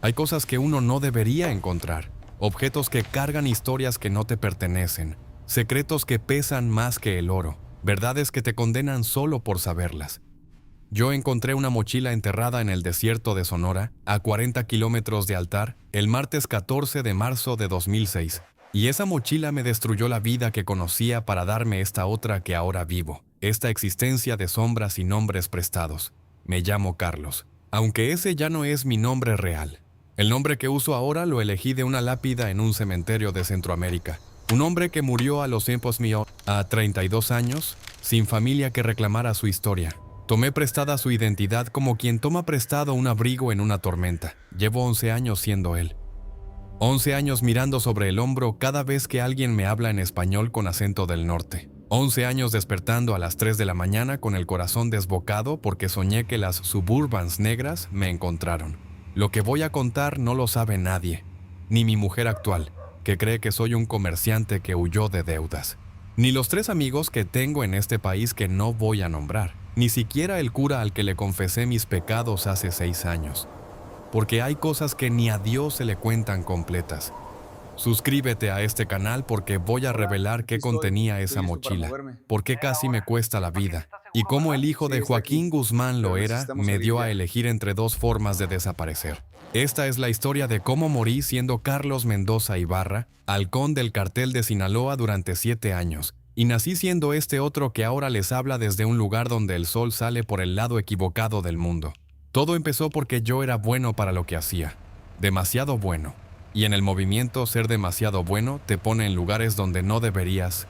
Hay cosas que uno no debería encontrar, objetos que cargan historias que no te pertenecen, secretos que pesan más que el oro, verdades que te condenan solo por saberlas. Yo encontré una mochila enterrada en el desierto de Sonora, a 40 kilómetros de Altar, el martes 14 de marzo de 2006. Y esa mochila me destruyó la vida que conocía para darme esta otra que ahora vivo, esta existencia de sombras y nombres prestados. Me llamo Carlos, aunque ese ya no es mi nombre real. El nombre que uso ahora lo elegí de una lápida en un cementerio de Centroamérica. Un hombre que murió a los tiempos míos, a 32 años, sin familia que reclamara su historia. Tomé prestada su identidad como quien toma prestado un abrigo en una tormenta. Llevo 11 años siendo él. 11 años mirando sobre el hombro cada vez que alguien me habla en español con acento del norte. 11 años despertando a las 3 de la mañana con el corazón desbocado porque soñé que las Suburbans negras me encontraron. Lo que voy a contar no lo sabe nadie, ni mi mujer actual, que cree que soy un comerciante que huyó de deudas, ni los 3 amigos que tengo en este país que no voy a nombrar, ni siquiera el cura al que le confesé mis pecados hace 6 años. Porque hay cosas que ni a Dios se le cuentan completas. Suscríbete a este canal porque voy a revelar qué contenía esa mochila, por qué casi me cuesta la vida, y cómo el hijo de Joaquín Guzmán Loera me dio a elegir entre 2 formas de desaparecer. Esta es la historia de cómo morí siendo Carlos Mendoza Ibarra, halcón del cartel de Sinaloa durante 7 años, y nací siendo este otro que ahora les habla desde un lugar donde el sol sale por el lado equivocado del mundo. Todo empezó porque yo era bueno para lo que hacía, demasiado bueno. Y en el movimiento ser demasiado bueno te pone en lugares donde no deberías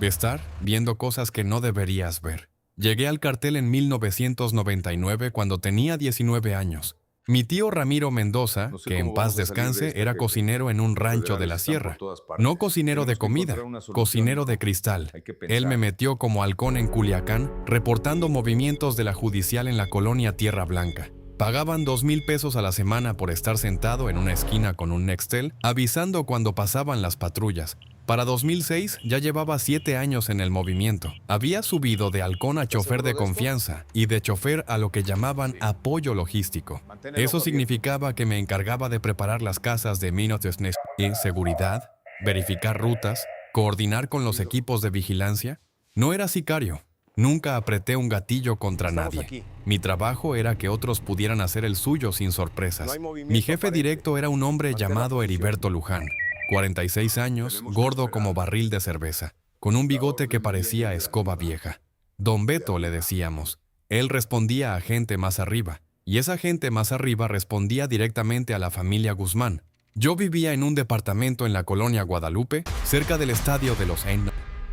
estar, viendo cosas que no deberías ver. Llegué al cartel en 1999 cuando tenía 19 años. Mi tío Ramiro Mendoza, que en paz descanse, era cocinero en un rancho de la sierra. No cocinero de comida, cocinero de cristal. Él me metió como halcón en Culiacán, reportando movimientos de la judicial en la colonia Tierra Blanca. Pagaban 2,000 pesos a la semana por estar sentado en una esquina con un Nextel, avisando cuando pasaban las patrullas. Para 2006 ya llevaba 7 años en el movimiento. Había subido de halcón a chofer de confianza y de chofer a lo que llamaban apoyo logístico. Eso significaba que me encargaba de preparar las casas de Minotes y seguridad, verificar rutas, coordinar con los equipos de vigilancia. No era sicario. Nunca apreté un gatillo contra nadie. Mi trabajo era que otros pudieran hacer el suyo sin sorpresas. Mi jefe directo era un hombre llamado Heriberto Luján, 46 años, gordo como barril de cerveza, con un bigote que parecía escoba vieja. Don Beto le decíamos. Él respondía a gente más arriba, y esa gente más arriba respondía directamente a la familia Guzmán. Yo vivía en un departamento en la colonia Guadalupe, cerca del estadio de los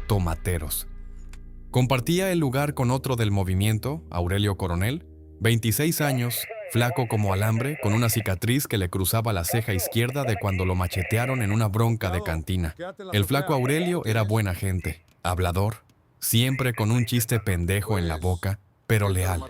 Tomateros. Compartía el lugar con otro del movimiento, Aurelio Coronel, 26 años, flaco como alambre, con una cicatriz que le cruzaba la ceja izquierda de cuando lo machetearon en una bronca de cantina. El flaco Aurelio era buena gente, hablador, siempre con un chiste pendejo en la boca, pero leal.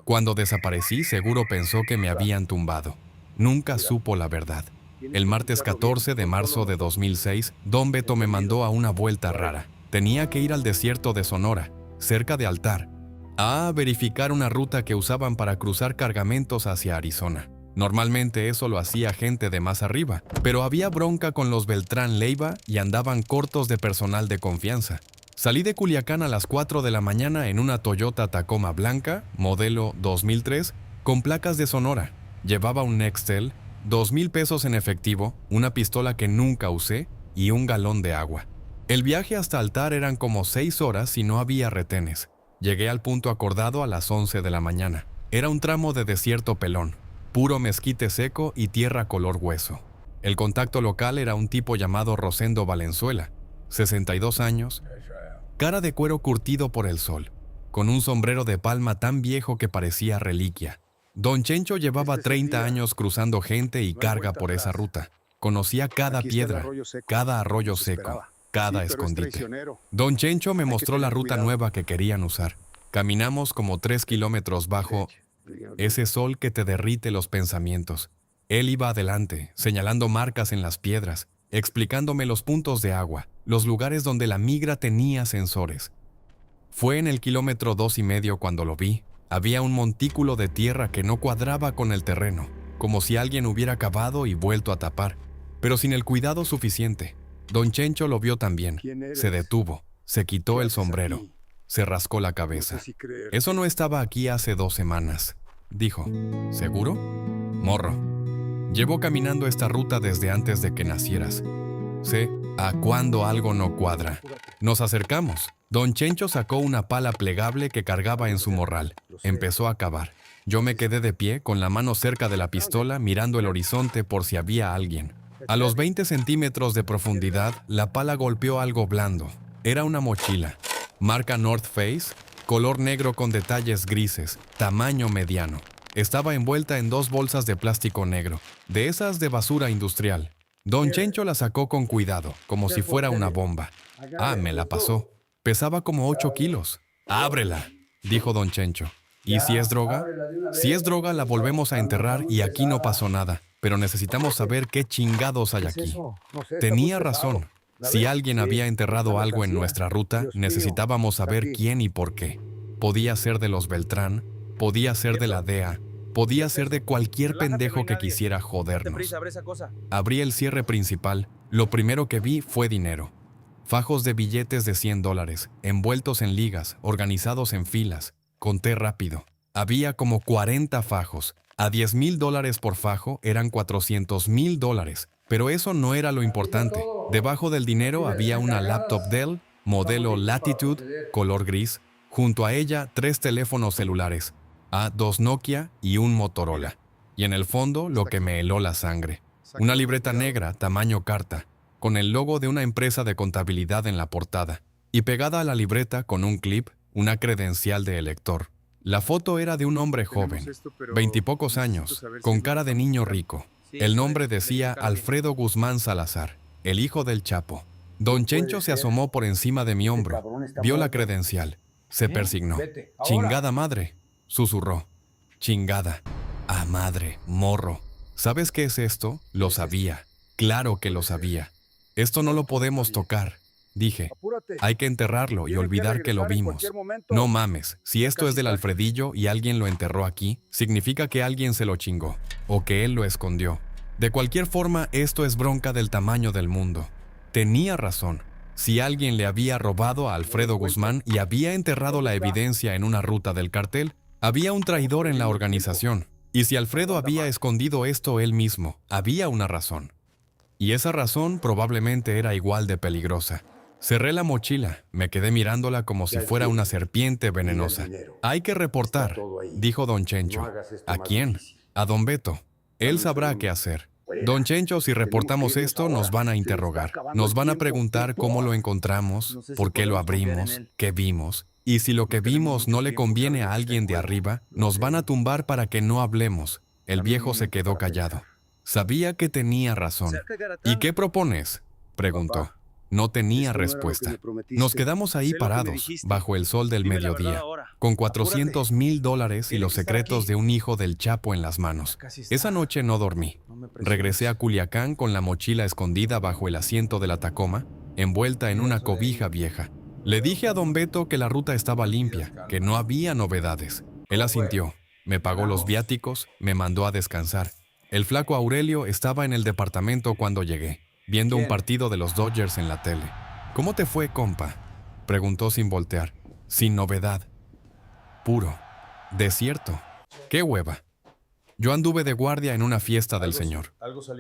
Cuando desaparecí, seguro pensó que me habían tumbado. Nunca supo la verdad. El martes 14 de marzo de 2006, Don Beto me mandó a una vuelta rara. Tenía que ir al desierto de Sonora, cerca de Altar, a verificar una ruta que usaban para cruzar cargamentos hacia Arizona. Normalmente eso lo hacía gente de más arriba, pero había bronca con los Beltrán Leiva y andaban cortos de personal de confianza. Salí de Culiacán a las 4 de la mañana en una Toyota Tacoma blanca, modelo 2003, con placas de Sonora. Llevaba un Nextel, 2,000 pesos en efectivo, una pistola que nunca usé y un galón de agua. El viaje hasta Altar eran como 6 horas y no había retenes. Llegué al punto acordado a las 11 de la mañana. Era un tramo de desierto pelón, puro mezquite seco y tierra color hueso. El contacto local era un tipo llamado Rosendo Valenzuela, 62 años, cara de cuero curtido por el sol, con un sombrero de palma tan viejo que parecía reliquia. Don Chencho llevaba 30 años cruzando gente y carga por esa ruta. Conocía cada piedra, cada arroyo seco, cada escondite. Don Chencho me mostró la ruta nueva que querían usar. Caminamos como 3 kilómetros bajo ese sol que te derrite los pensamientos. Él iba adelante, señalando marcas en las piedras, explicándome los puntos de agua, los lugares donde la migra tenía sensores. Fue en el kilómetro 2,5 cuando lo vi. Había un montículo de tierra que no cuadraba con el terreno. como si alguien hubiera cavado y vuelto a tapar, pero sin el cuidado suficiente. Don Chencho lo vio también. Se detuvo, se quitó el sombrero, se rascó la cabeza. Eso no estaba aquí hace 2 semanas, dijo. ¿Seguro? Morro. Llevo caminando esta ruta desde antes de que nacieras. Sé a cuándo algo no cuadra. Nos acercamos. Don Chencho sacó una pala plegable que cargaba en su morral. Empezó a cavar. Yo me quedé de pie, con la mano cerca de la pistola, mirando el horizonte por si había alguien. A los 20 centímetros de profundidad, la pala golpeó algo blando. Era una mochila. Marca North Face, color negro con detalles grises, tamaño mediano. Estaba envuelta en 2 bolsas de plástico negro, de esas de basura industrial. Don Chencho la sacó con cuidado, como si fuera una bomba. Me la pasó. Pesaba como 8 kilos. ¡Ábrela!, dijo Don Chencho. ¿Y si es droga? Si es droga, la volvemos a enterrar y aquí no pasó nada. Pero necesitamos saber qué chingados hay aquí. Tenía razón. Si alguien había enterrado algo en nuestra ruta, necesitábamos saber quién y por qué. Podía ser de los Beltrán, podía ser de la DEA, podía ser de cualquier pendejo que quisiera jodernos. Abrí el cierre principal. Lo primero que vi fue dinero. Fajos de billetes de $100, envueltos en ligas, organizados en filas. Conté rápido. Había como 40 fajos. A $10,000 por fajo eran $400,000. Pero eso no era lo importante. Debajo del dinero había una laptop Dell, modelo Latitude, color gris. Junto a ella, 3 teléfonos celulares. 2 Nokia y un Motorola. Y en el fondo, lo que me heló la sangre. Una libreta negra, tamaño carta, con el logo de una empresa de contabilidad en la portada. Y pegada a la libreta, con un clip, una credencial de elector. La foto era de un hombre joven, 20 y pocos años, con cara de niño rico. El nombre decía Alfredo Guzmán Salazar, el hijo del Chapo. Don Chencho se asomó por encima de mi hombro, vio la credencial, se persignó. «Chingada madre», susurró. «Chingada. Madre, morro. ¿Sabes qué es esto? Lo sabía. Claro que lo sabía. Esto no lo podemos tocar», dije. «Hay que enterrarlo y olvidar que lo vimos. No mames, si esto es del Alfredillo y alguien lo enterró aquí, significa que alguien se lo chingó, o que él lo escondió. De cualquier forma, esto es bronca del tamaño del mundo». Tenía razón. Si alguien le había robado a Alfredo Guzmán y había enterrado la evidencia en una ruta del cartel, había un traidor en la organización. Y si Alfredo había escondido esto él mismo, había una razón. Y esa razón probablemente era igual de peligrosa. Cerré la mochila, me quedé mirándola como si fuera una serpiente venenosa. «Hay que reportar», dijo Don Chencho. «¿A quién?» «A Don Beto. Él sabrá qué hacer». «Don Chencho, si reportamos esto, nos van a interrogar. Nos van a preguntar cómo lo encontramos, por qué lo abrimos, qué vimos. Y si lo que vimos no le conviene a alguien de arriba, nos van a tumbar para que no hablemos». El viejo se quedó callado. Sabía que tenía razón. «¿Y qué propones?», preguntó. No tenía respuesta. Nos quedamos ahí parados, bajo el sol del mediodía, con $400,000 y los secretos de un hijo del Chapo en las manos. Esa noche no dormí. Regresé a Culiacán con la mochila escondida bajo el asiento de la Tacoma, envuelta en una cobija vieja. Le dije a Don Beto que la ruta estaba limpia, que no había novedades. Él asintió, me pagó los viáticos, me mandó a descansar. El flaco Aurelio estaba en el departamento cuando llegué, viendo un partido de los Dodgers en la tele. «¿Cómo te fue, compa?», preguntó sin voltear. «Sin novedad. Puro. Desierto. ¡Qué hueva!». Yo anduve de guardia en una fiesta del señor.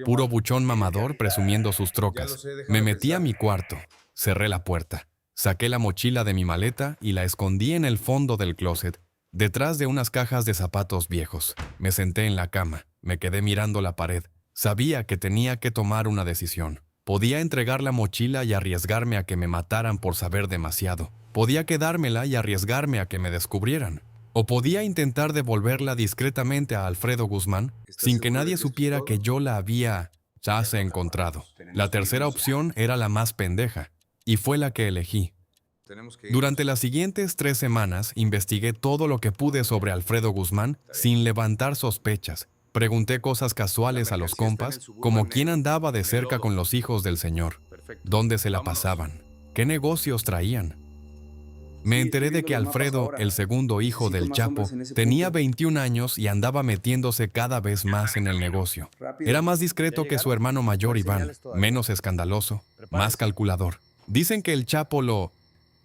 Puro buchón mamador presumiendo sus trocas. Me metí a mi cuarto, cerré la puerta, saqué la mochila de mi maleta y la escondí en el fondo del closet, detrás de unas cajas de zapatos viejos. Me senté en la cama, me quedé mirando la pared. Sabía que tenía que tomar una decisión. Podía entregar la mochila y arriesgarme a que me mataran por saber demasiado. Podía quedármela y arriesgarme a que me descubrieran. O podía intentar devolverla discretamente a Alfredo Guzmán sin que nadie supiera que yo la había encontrado. La tercera opción era la más pendeja, y fue la que elegí. Durante las siguientes 3 semanas investigué todo lo que pude sobre Alfredo Guzmán sin levantar sospechas. Pregunté cosas casuales a los compas, como quién andaba de cerca con los hijos del señor, dónde se la pasaban, qué negocios traían. Me enteré de que Alfredo, el segundo hijo del Chapo, tenía 21 años y andaba metiéndose cada vez más en el negocio. Era más discreto que su hermano mayor Iván, menos escandaloso, más calculador. Dicen que el Chapo lo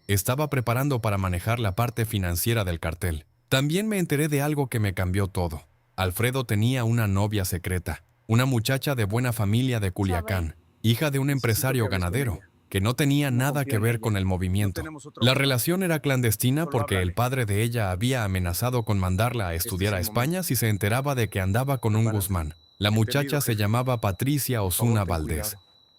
estaba preparando para manejar la parte financiera del cartel. También me enteré de algo que me cambió todo. Alfredo tenía una novia secreta, una muchacha de buena familia de Culiacán, hija de un empresario ganadero, que no tenía nada que ver con el movimiento. La relación era clandestina porque el padre de ella había amenazado con mandarla a estudiar a España si se enteraba de que andaba con un Guzmán. La muchacha se llamaba Patricia Osuna Valdés.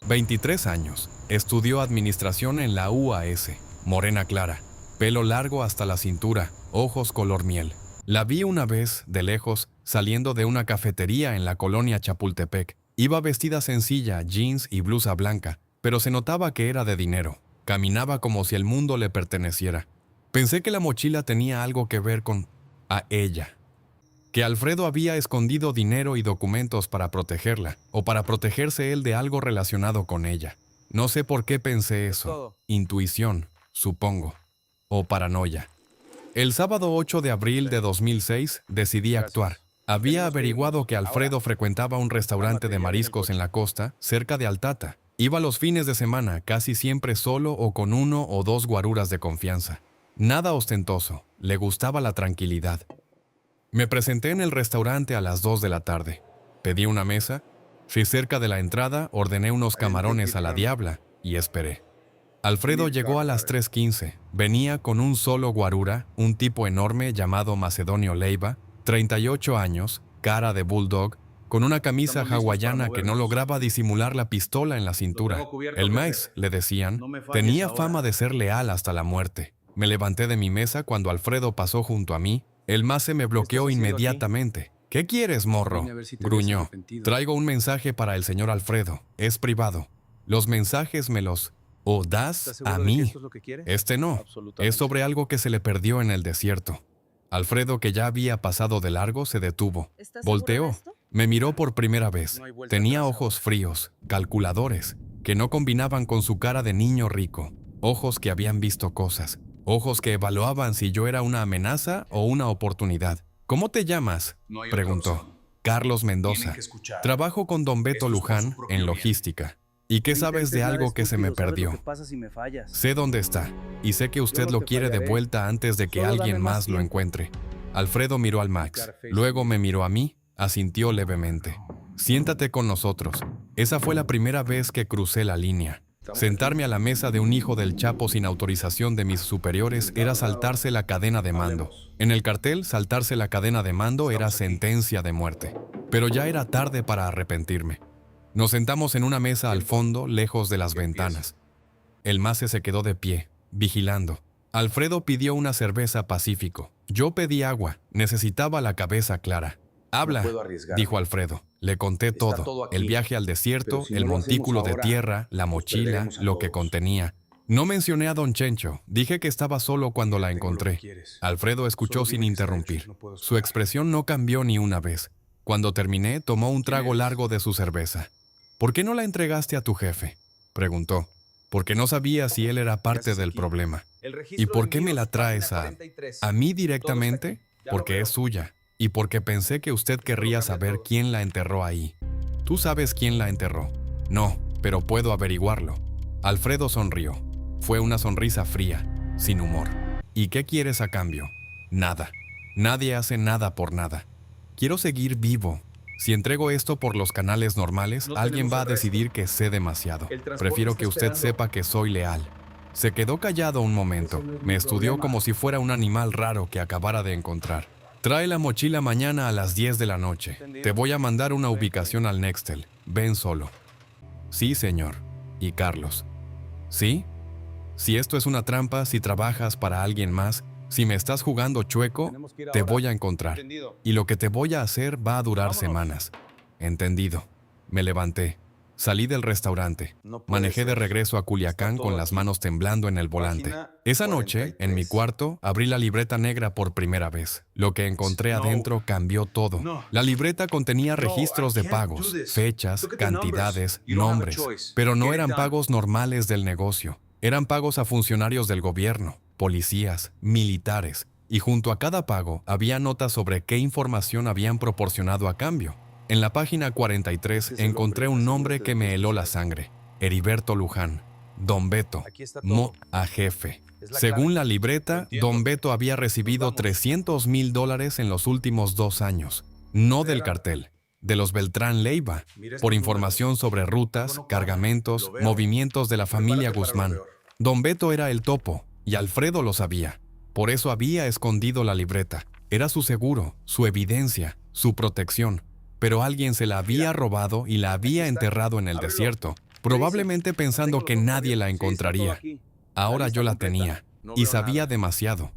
23 años. Estudió administración en la UAS. Morena clara. Pelo largo hasta la cintura. Ojos color miel. La vi una vez, de lejos, saliendo de una cafetería en la colonia Chapultepec. Iba vestida sencilla, jeans y blusa blanca, pero se notaba que era de dinero. Caminaba como si el mundo le perteneciera. Pensé que la mochila tenía algo que ver con a ella. Que Alfredo había escondido dinero y documentos para protegerla, o para protegerse él de algo relacionado con ella. No sé por qué pensé eso. Intuición, supongo. O paranoia. El sábado 8 de abril de 2006 decidí actuar. Había averiguado que Alfredo frecuentaba un restaurante de mariscos en la costa, cerca de Altata. Iba los fines de semana, casi siempre solo o con 1 o 2 guaruras de confianza. Nada ostentoso, le gustaba la tranquilidad. Me presenté en el restaurante a las 2 de la tarde. Pedí una mesa, fui cerca de la entrada, ordené unos camarones a la diabla y esperé. Alfredo llegó a las 3:15. Venía con un solo guarura, un tipo enorme llamado Macedonio Leiva, 38 años, cara de bulldog, con una camisa hawaiana que no lograba disimular la pistola en la cintura. El maíz, le decían, tenía fama de ser leal hasta la muerte. Me levanté de mi mesa cuando Alfredo pasó junto a mí. El mace me bloqueó inmediatamente. ¿Qué quieres, morro?, gruñó. Traigo un mensaje para el señor Alfredo. Es privado. Los mensajes me los das a mí. Este no. Es sobre algo que se le perdió en el desierto. Alfredo, que ya había pasado de largo, se detuvo. Volteó. Me miró por primera vez. Tenía ojos fríos, calculadores, que no combinaban con su cara de niño rico. Ojos que habían visto cosas. Ojos que evaluaban si yo era una amenaza o una oportunidad. ¿Cómo te llamas?, preguntó. Carlos Mendoza. Trabajo con don Beto Luján en logística. ¿Y qué sabes de algo que se me perdió? Sé dónde está, y sé que usted lo quiere de vuelta antes de que alguien más lo encuentre. Alfredo miró al Max, luego me miró a mí, asintió levemente. Siéntate con nosotros. Esa fue la primera vez que crucé la línea. Sentarme a la mesa de un hijo del Chapo sin autorización de mis superiores era saltarse la cadena de mando. En el cartel, saltarse la cadena de mando era sentencia de muerte. Pero ya era tarde para arrepentirme. Nos sentamos en una mesa al fondo, lejos de las ventanas. El mace se quedó de pie, vigilando. Alfredo pidió una cerveza Pacífico. Yo pedí agua. Necesitaba la cabeza clara. Habla, dijo Alfredo. Le conté todo. El viaje al desierto, el montículo de tierra, la mochila, lo que contenía. No mencioné a don Chencho. Dije que estaba solo cuando la encontré. Alfredo escuchó sin interrumpir. Su expresión no cambió ni una vez. Cuando terminé, tomó un trago largo de su cerveza. ¿Por qué no la entregaste a tu jefe?, preguntó. Porque no sabía si él era parte del problema. ¿Y por qué me la traes a mí directamente? Porque es suya. Y porque pensé que usted querría saber quién la enterró ahí. ¿Tú sabes quién la enterró? No, pero puedo averiguarlo. Alfredo sonrió. Fue una sonrisa fría, sin humor. ¿Y qué quieres a cambio? Nada. Nadie hace nada por nada. Quiero seguir vivo. Si entrego esto por los canales normales, alguien va a decidir que sé demasiado. Prefiero que usted sepa que soy leal. Se quedó callado un momento. Me estudió como si fuera un animal raro que acabara de encontrar. Trae la mochila mañana a las 10 de la noche. Te voy a mandar una ubicación al Nextel. Ven solo. Sí, señor. ¿Y Carlos? ¿Sí? Si esto es una trampa, si trabajas para alguien más, si me estás jugando chueco, te voy a encontrar. Y lo que te voy a hacer va a durar semanas. Entendido. Me levanté. Salí del restaurante. Manejé de regreso a Culiacán con las manos temblando en el volante. Esa noche, en mi cuarto, abrí la libreta negra por primera vez. Lo que encontré adentro cambió todo. La libreta contenía registros de pagos, fechas, cantidades, nombres. Pero no eran pagos normales del negocio. Eran pagos a funcionarios del gobierno. policías, militares, y junto a cada pago había notas sobre qué información habían proporcionado a cambio. En la página 43 encontré un nombre que me heló la sangre: Heriberto Luján, Don Beto, a jefe. Según la libreta, Don Beto había recibido $300,000 en los últimos 2 años, no del cartel, de los Beltrán Leiva, por información sobre rutas, cargamentos, movimientos de la familia Guzmán. Don Beto era el topo, y Alfredo lo sabía. Por eso había escondido la libreta. Era su seguro, su evidencia, su protección. Pero alguien se la había robado y la había enterrado en el desierto, probablemente pensando que nadie la encontraría. Ahora yo la tenía, y sabía demasiado.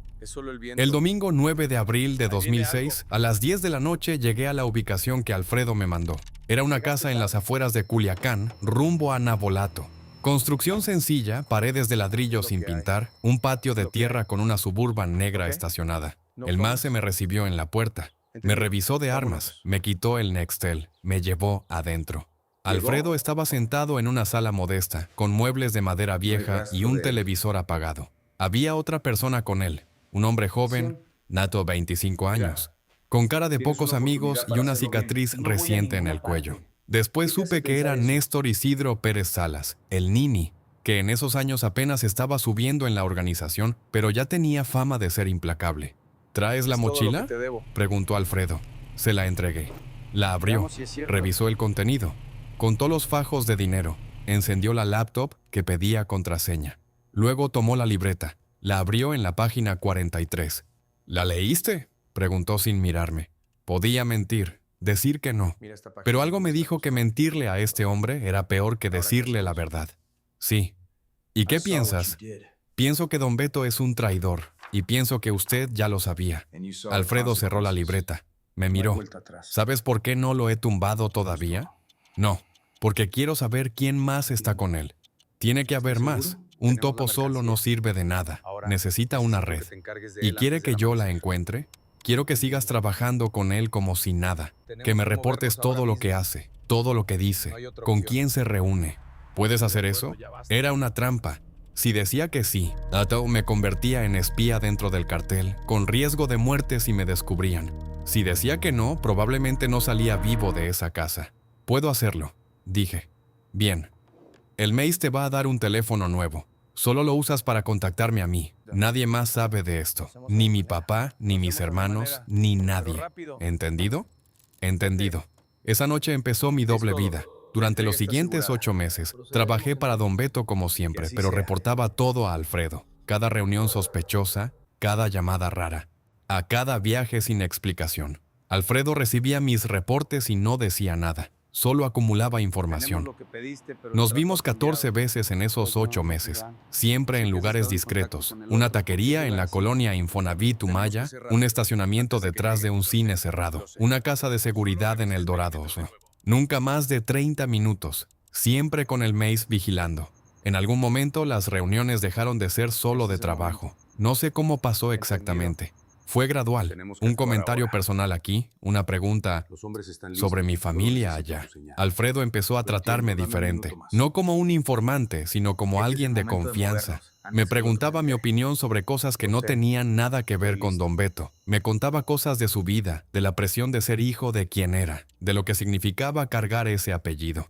El domingo 9 de abril de 2006, a las 10 de la noche, llegué a la ubicación que Alfredo me mandó. Era una casa en las afueras de Culiacán, rumbo a Navolato. Construcción sencilla, paredes de ladrillo sin pintar, un patio de tierra con una Suburban negra estacionada. El MASE me recibió en la puerta. Me revisó de armas, me quitó el Nextel, me llevó adentro. Alfredo estaba sentado en una sala modesta, con muebles de madera vieja y un televisor apagado. Había otra persona con él, un hombre joven, nato 25 años, con cara de pocos amigos y una cicatriz reciente en el cuello. Después supe que era Néstor Isidro Pérez Salas, el Nini, que en esos años apenas estaba subiendo en la organización, pero ya tenía fama de ser implacable. ¿Traes la mochila?, preguntó Alfredo. Se la entregué. La abrió, revisó el contenido, contó los fajos de dinero, encendió la laptop que pedía contraseña. Luego tomó la libreta, la abrió en la página 43. ¿La leíste?, preguntó sin mirarme. Podía mentir, decir que no, pero algo me dijo que mentirle a este hombre era peor que decirle la verdad. Sí. ¿Y qué piensas? Pienso que Don Beto es un traidor, y pienso que usted ya lo sabía. Alfredo cerró la libreta. Me miró. ¿Sabes por qué no lo he tumbado todavía? No, porque quiero saber quién más está con él. Tiene que haber más. Un topo solo no sirve de nada. Necesita una red. ¿Y quiere que yo la encuentre? Quiero que sigas trabajando con él como si nada. Que me reportes todo lo que hace, todo lo que dice, con quién se reúne. ¿Puedes hacer eso? Era una trampa. Si decía que sí, me convertía en espía dentro del cartel, con riesgo de muerte si me descubrían. Si decía que no, probablemente no salía vivo de esa casa. Puedo hacerlo, dije. Bien. El Mace te va a dar un teléfono nuevo. Solo lo usas para contactarme a mí. Nadie más sabe de esto. Ni mi papá, ni mis hermanos, ni nadie. ¿Entendido? Entendido. Esa noche empezó mi doble vida. Durante los siguientes 8 meses, trabajé para Don Beto como siempre, pero reportaba todo a Alfredo. Cada reunión sospechosa, cada llamada rara, a cada viaje sin explicación. Alfredo recibía mis reportes y no decía nada. Solo acumulaba información. Nos vimos 14 veces en esos 8 meses, siempre en lugares discretos. Una taquería en la colonia Infonavit Umaya, un estacionamiento detrás de un cine cerrado, una casa de seguridad en El Dorado. Nunca más de 30 minutos, siempre con el Mace vigilando. En algún momento las reuniones dejaron de ser solo de trabajo. No sé cómo pasó exactamente. Fue gradual. Un comentario personal aquí, una pregunta sobre mi familia allá. Alfredo empezó a tratarme diferente. No como un informante, sino como alguien de confianza. Me preguntaba mi opinión sobre cosas que no tenían nada que ver con Don Beto. Me contaba cosas de su vida, de la presión de ser hijo de quien era, de lo que significaba cargar ese apellido.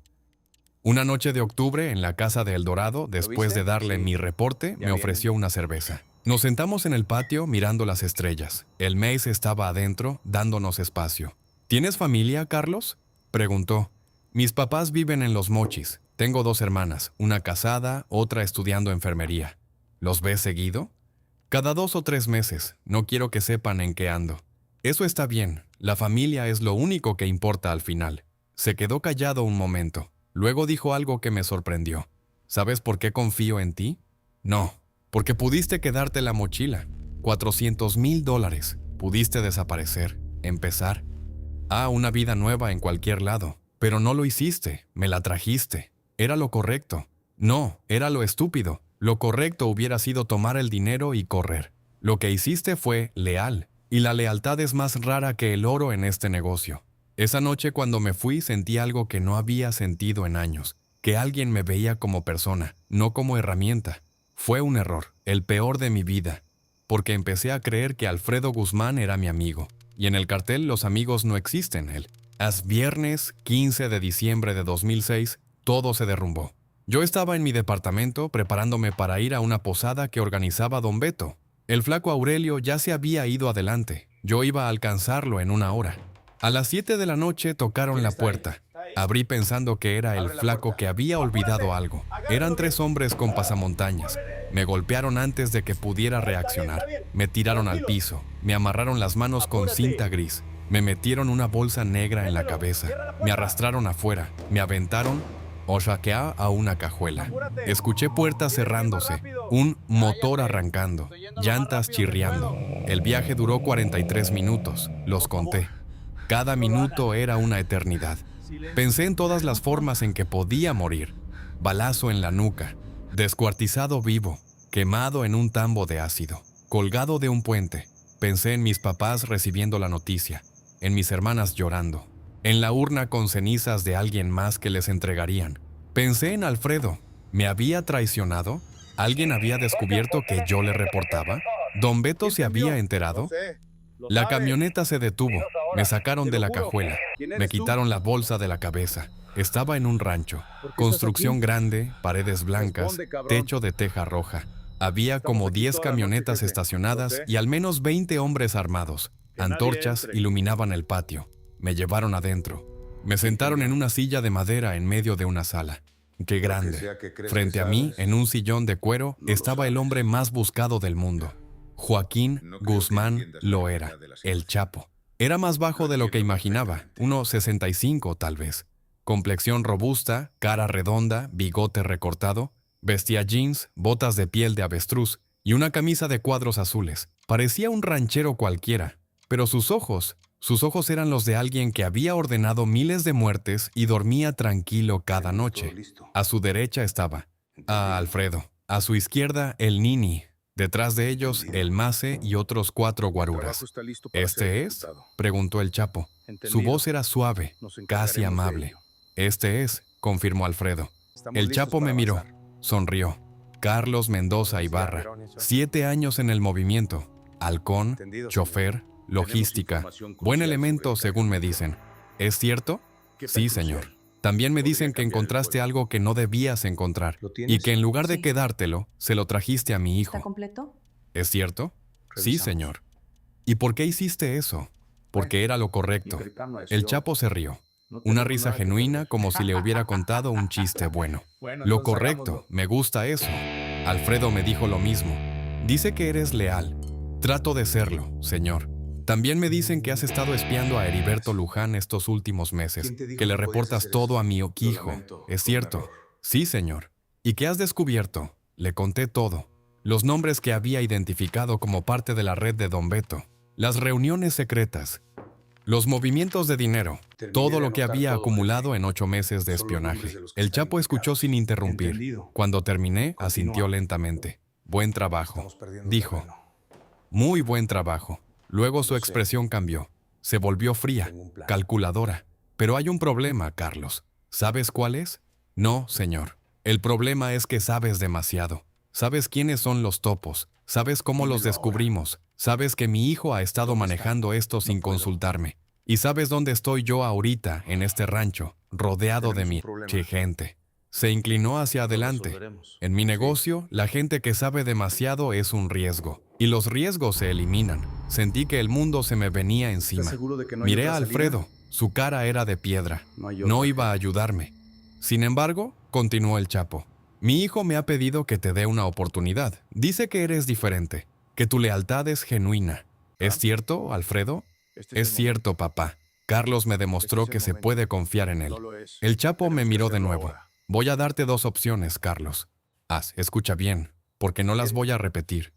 Una noche de octubre, en la casa de El Dorado, después de darle mi reporte, me ofreció una cerveza. Nos sentamos en el patio mirando las estrellas. El Mace estaba adentro, dándonos espacio. ¿Tienes familia, Carlos?, preguntó. Mis papás viven en Los Mochis. Tengo 2 hermanas, una casada, otra estudiando enfermería. ¿Los ves seguido? Cada 2 o 3 meses. No quiero que sepan en qué ando. Eso está bien. La familia es lo único que importa al final. Se quedó callado un momento. Luego dijo algo que me sorprendió. ¿Sabes por qué confío en ti? No, porque pudiste quedarte la mochila. $400,000. Pudiste desaparecer, empezar. Una vida nueva en cualquier lado. Pero no lo hiciste, me la trajiste. Era lo correcto. No, era lo estúpido. Lo correcto hubiera sido tomar el dinero y correr. Lo que hiciste fue leal, y la lealtad es más rara que el oro en este negocio. Esa noche cuando me fui sentí algo que no había sentido en años, que alguien me veía como persona, no como herramienta. Fue un error, el peor de mi vida, porque empecé a creer que Alfredo Guzmán era mi amigo. Y en el cartel los amigos no existen, él. Es viernes 15 de diciembre de 2006, todo se derrumbó. Yo estaba en mi departamento preparándome para ir a una posada que organizaba Don Beto. El flaco Aurelio ya se había ido adelante. Yo iba a alcanzarlo en una hora. A las 7 de la noche tocaron la puerta. Abrí pensando que era el flaco que había olvidado algo. Eran 3 hombres con pasamontañas. Me golpearon antes de que pudiera reaccionar. Me tiraron al piso. Me amarraron las manos con cinta gris. Me metieron una bolsa negra en la cabeza. Me arrastraron afuera. Me aventaron o saquea a una cajuela. Escuché puertas cerrándose, un motor arrancando, llantas chirriando. El viaje duró 43 minutos, los conté. Cada minuto era una eternidad. Pensé en todas las formas en que podía morir. Balazo en la nuca, descuartizado vivo, quemado en un tambo de ácido, colgado de un puente. Pensé en mis papás recibiendo la noticia, en mis hermanas llorando, en la urna con cenizas de alguien más que les entregarían. Pensé en Alfredo. ¿Me había traicionado? ¿Alguien había descubierto que yo le reportaba? ¿Don Beto se había enterado? La camioneta se detuvo. Me sacaron de la cajuela. Me quitaron la bolsa de la cabeza. Estaba en un rancho. Construcción grande, paredes blancas, techo de teja roja. Había como 10 camionetas estacionadas y al menos 20 hombres armados. Antorchas iluminaban el patio. Me llevaron adentro. Me sentaron en una silla de madera en medio de una sala. ¡Qué grande! Frente a mí, en un sillón de cuero, estaba el hombre más buscado del mundo. Joaquín Guzmán Loera, el Chapo. Era más bajo de lo que imaginaba, unos 65 tal vez. Complexión robusta, cara redonda, bigote recortado. Vestía jeans, botas de piel de avestruz y una camisa de cuadros azules. Parecía un ranchero cualquiera, pero sus ojos eran los de alguien que había ordenado miles de muertes y dormía tranquilo cada noche. A su derecha estaba Alfredo. A su izquierda, el Nini. Detrás de ellos, el Mace y otros 4 guaruras. ¿Este es?, preguntó el Chapo. Su voz era suave, casi amable. «Este es», confirmó Alfredo. El Chapo me miró, sonrió. Carlos Mendoza Ibarra, 7 años en el movimiento. Halcón, chofer, logística, buen elemento según me dicen. ¿Es cierto? Sí, señor. También me dicen que encontraste algo que no debías encontrar y que en lugar de quedártelo, se lo trajiste a mi hijo. ¿Está completo? ¿Es cierto? Sí, señor. ¿Y por qué hiciste eso? Porque era lo correcto. El Chapo se rió. Una risa genuina como si le hubiera contado un chiste bueno. Lo correcto, me gusta eso. Alfredo me dijo lo mismo. Dice que eres leal. Trato de serlo, señor. También me dicen que has estado espiando a Heriberto Luján estos últimos meses, que le reportas todo a mi hijo. ¿Es cierto? Sí, señor. ¿Y qué has descubierto? Le conté todo. Los nombres que había identificado como parte de la red de Don Beto. Las reuniones secretas. Los movimientos de dinero. Todo lo que había acumulado en 8 meses de espionaje. El Chapo escuchó sin interrumpir. Cuando terminé, asintió lentamente. Buen trabajo, dijo. Muy buen trabajo. Luego su expresión cambió. Se volvió fría, calculadora. Pero hay un problema, Carlos. ¿Sabes cuál es? No, señor. El problema es que sabes demasiado. Sabes quiénes son los topos. Sabes cómo los descubrimos. Sabes que mi hijo ha estado manejando esto sin consultarme. Y sabes dónde estoy yo ahorita, en este rancho, rodeado de mi gente. Se inclinó hacia adelante. En mi negocio, la gente que sabe demasiado es un riesgo. Y los riesgos se eliminan. Sentí que el mundo se me venía encima. Miré a Alfredo. Su cara era de piedra. No iba a ayudarme. Sin embargo, continuó el Chapo, mi hijo me ha pedido que te dé una oportunidad. Dice que eres diferente, que tu lealtad es genuina. ¿Es cierto, Alfredo? Es cierto, papá. Carlos me demostró que se puede confiar en él. El Chapo me miró de nuevo. Voy a darte 2 opciones, Carlos. Escucha bien, porque no las voy a repetir.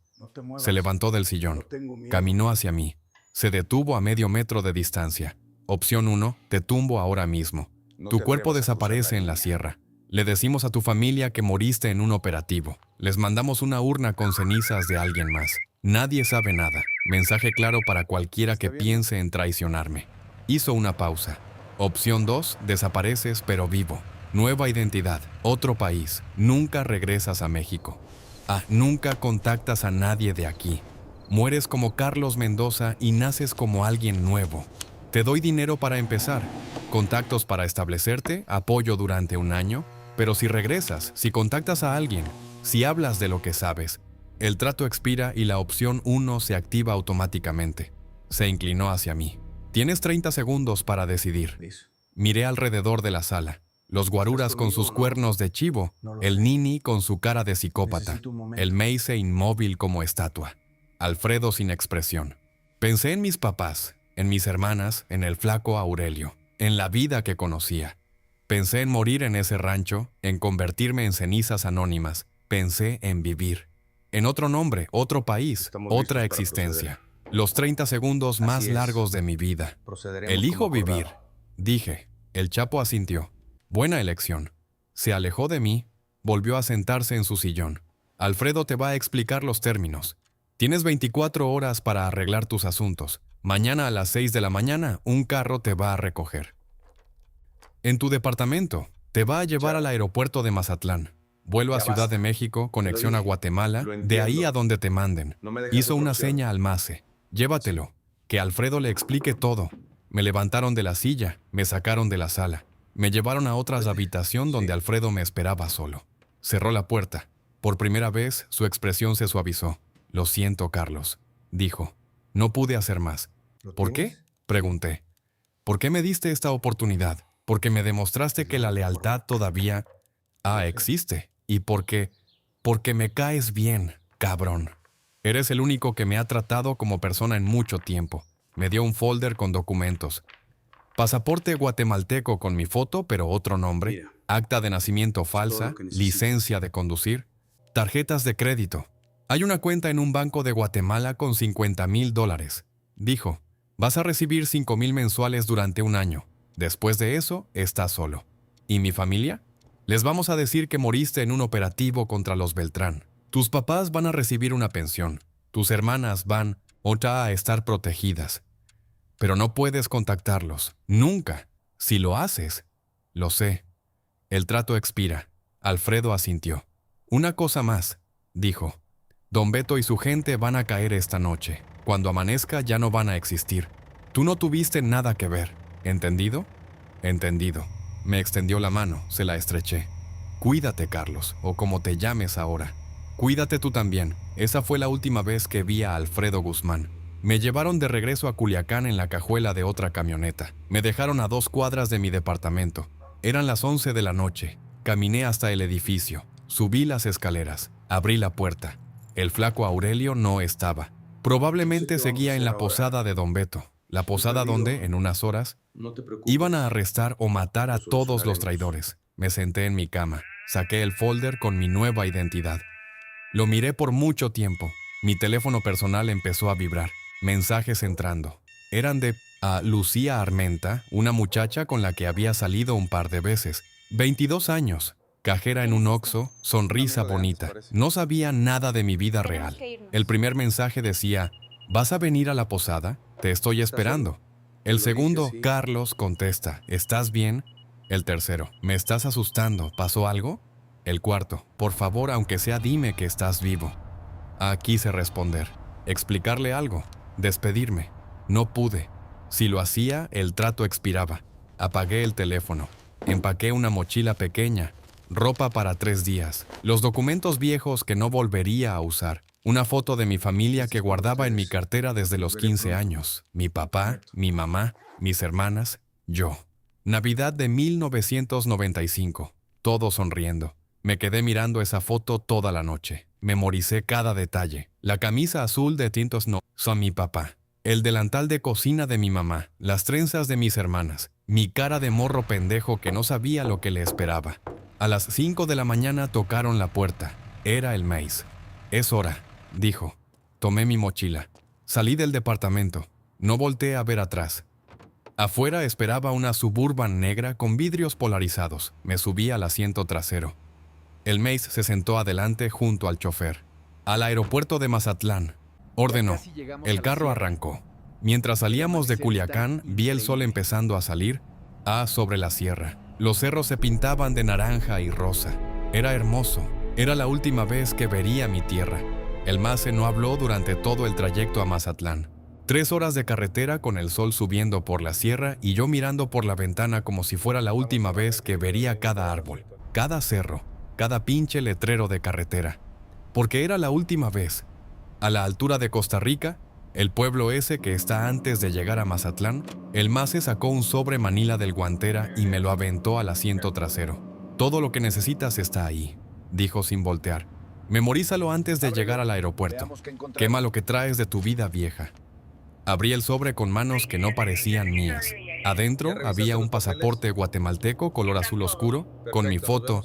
Se levantó del sillón. Caminó hacia mí. Se detuvo a medio metro de distancia. Opción 1, te tumbo ahora mismo. Tu cuerpo desaparece en la sierra. Le decimos a tu familia que moriste en un operativo. Les mandamos una urna con cenizas de alguien más. Nadie sabe nada. Mensaje claro para cualquiera que piense en traicionarme. Hizo una pausa. Opción 2, desapareces pero vivo. Nueva identidad, otro país. Nunca regresas a México. Nunca contactas a nadie de aquí. Mueres como Carlos Mendoza y naces como alguien nuevo. Te doy dinero para empezar, contactos para establecerte, apoyo durante un año, pero si regresas, si contactas a alguien, si hablas de lo que sabes, el trato expira y la opción 1 se activa automáticamente. Se inclinó hacia mí. Tienes 30 segundos para decidir. Miré alrededor de la sala. Los guaruras con sus cuernos de chivo, el Nini con su cara de psicópata, el Meise inmóvil como estatua, Alfredo sin expresión. Pensé en mis papás, en mis hermanas, en el flaco Aurelio, en la vida que conocía. Pensé en morir en ese rancho, en convertirme en cenizas anónimas. Pensé en vivir. En otro nombre, otro país, otra existencia. Los 30 segundos más largos de mi vida. Elijo vivir, dije. El Chapo asintió. Buena elección. Se alejó de mí, volvió a sentarse en su sillón. Alfredo te va a explicar los términos. Tienes 24 horas para arreglar tus asuntos. Mañana a las 6 de la mañana, un carro te va a recoger. En tu departamento, te va a llevar al aeropuerto de Mazatlán. Vuelo a Ciudad de México, conexión a Guatemala, de ahí a donde te manden. Hizo una seña al Mace. Llévatelo, que Alfredo le explique todo. Me levantaron de la silla, me sacaron de la sala. Me llevaron a otra habitación donde Alfredo me esperaba solo. Cerró la puerta. Por primera vez, su expresión se suavizó. Lo siento, Carlos, dijo. No pude hacer más. ¿Por qué? Pregunté. ¿Por qué me diste esta oportunidad? Porque me demostraste que la lealtad todavía existe. Y porque me caes bien, cabrón. Eres el único que me ha tratado como persona en mucho tiempo. Me dio un folder con documentos. Pasaporte guatemalteco con mi foto, pero otro nombre. Acta de nacimiento falsa, licencia de conducir, tarjetas de crédito. Hay una cuenta en un banco de Guatemala con $50,000. Dijo, vas a recibir 5,000 mensuales durante un año. Después de eso, estás solo. ¿Y mi familia? Les vamos a decir que moriste en un operativo contra los Beltrán. Tus papás van a recibir una pensión. Tus hermanas van a estar protegidas. Pero no puedes contactarlos. Nunca. Si lo haces. Lo sé. El trato expira. Alfredo asintió. Una cosa más, dijo. Don Beto y su gente van a caer esta noche. Cuando amanezca ya no van a existir. Tú no tuviste nada que ver. ¿Entendido? Entendido. Me extendió la mano, se la estreché. Cuídate, Carlos, o como te llames ahora. Cuídate tú también. Esa fue la última vez que vi a Alfredo Guzmán. Me llevaron de regreso a Culiacán en la cajuela de otra camioneta. Me dejaron a 2 cuadras de mi departamento. Eran las 11 de la noche. Caminé hasta el edificio. Subí las escaleras. Abrí la puerta. El flaco Aurelio no estaba. Probablemente seguía en la posada de Don Beto. La posada donde, en unas horas, iban a arrestar o matar a todos los traidores. Me senté en mi cama. Saqué el folder con mi nueva identidad. Lo miré por mucho tiempo. Mi teléfono personal empezó a vibrar. Mensajes entrando. Eran de Lucía Armenta, una muchacha con la que había salido un par de veces. 22 años. Cajera en un Oxxo, sonrisa bonita. No sabía nada de mi vida real. El primer mensaje decía, ¿vas a venir a la posada? Te estoy esperando. El segundo, Carlos, contesta, ¿estás bien? El tercero, ¿me estás asustando? ¿Pasó algo? El cuarto, por favor, aunque sea dime que estás vivo. Quise responder, explicarle algo, despedirme. No pude. Si lo hacía, el trato expiraba. Apagué el teléfono. Empaqué una mochila pequeña, ropa para 3 días, los documentos viejos que no volvería a usar, una foto de mi familia que guardaba en mi cartera desde los 15 años, mi papá, mi mamá, mis hermanas, yo. Navidad de 1995, todos sonriendo. Me quedé mirando esa foto toda la noche. Memoricé cada detalle. La camisa azul de tintos no son mi papá. El delantal de cocina de mi mamá, las trenzas de mis hermanas, mi cara de morro pendejo que no sabía lo que le esperaba. A las 5 de la mañana tocaron la puerta. Era el maíz. Es hora, dijo. Tomé mi mochila. Salí del departamento. No volteé a ver atrás. Afuera esperaba una Suburban negra con vidrios polarizados. Me subí al asiento trasero. El maíz se sentó adelante junto al chofer. Al aeropuerto de Mazatlán. Ordenó. El carro arrancó. Mientras salíamos de Culiacán, vi el sol empezando a salir sobre la sierra. Los cerros se pintaban de naranja y rosa. Era hermoso. Era la última vez que vería mi tierra. El MASE no habló durante todo el trayecto a Mazatlán. 3 horas de carretera con el sol subiendo por la sierra y yo mirando por la ventana como si fuera la última vez que vería cada árbol, cada cerro, cada pinche letrero de carretera. Porque era la última vez. A la altura de Costa Rica, el pueblo ese que está antes de llegar a Mazatlán, el MASE sacó un sobre manila del guantera y me lo aventó al asiento trasero. Todo lo que necesitas está ahí, dijo sin voltear. Memorízalo antes de llegar al aeropuerto. Quema lo que traes de tu vida vieja. Abrí el sobre con manos que no parecían mías. Adentro había un pasaporte guatemalteco color azul oscuro, con mi foto,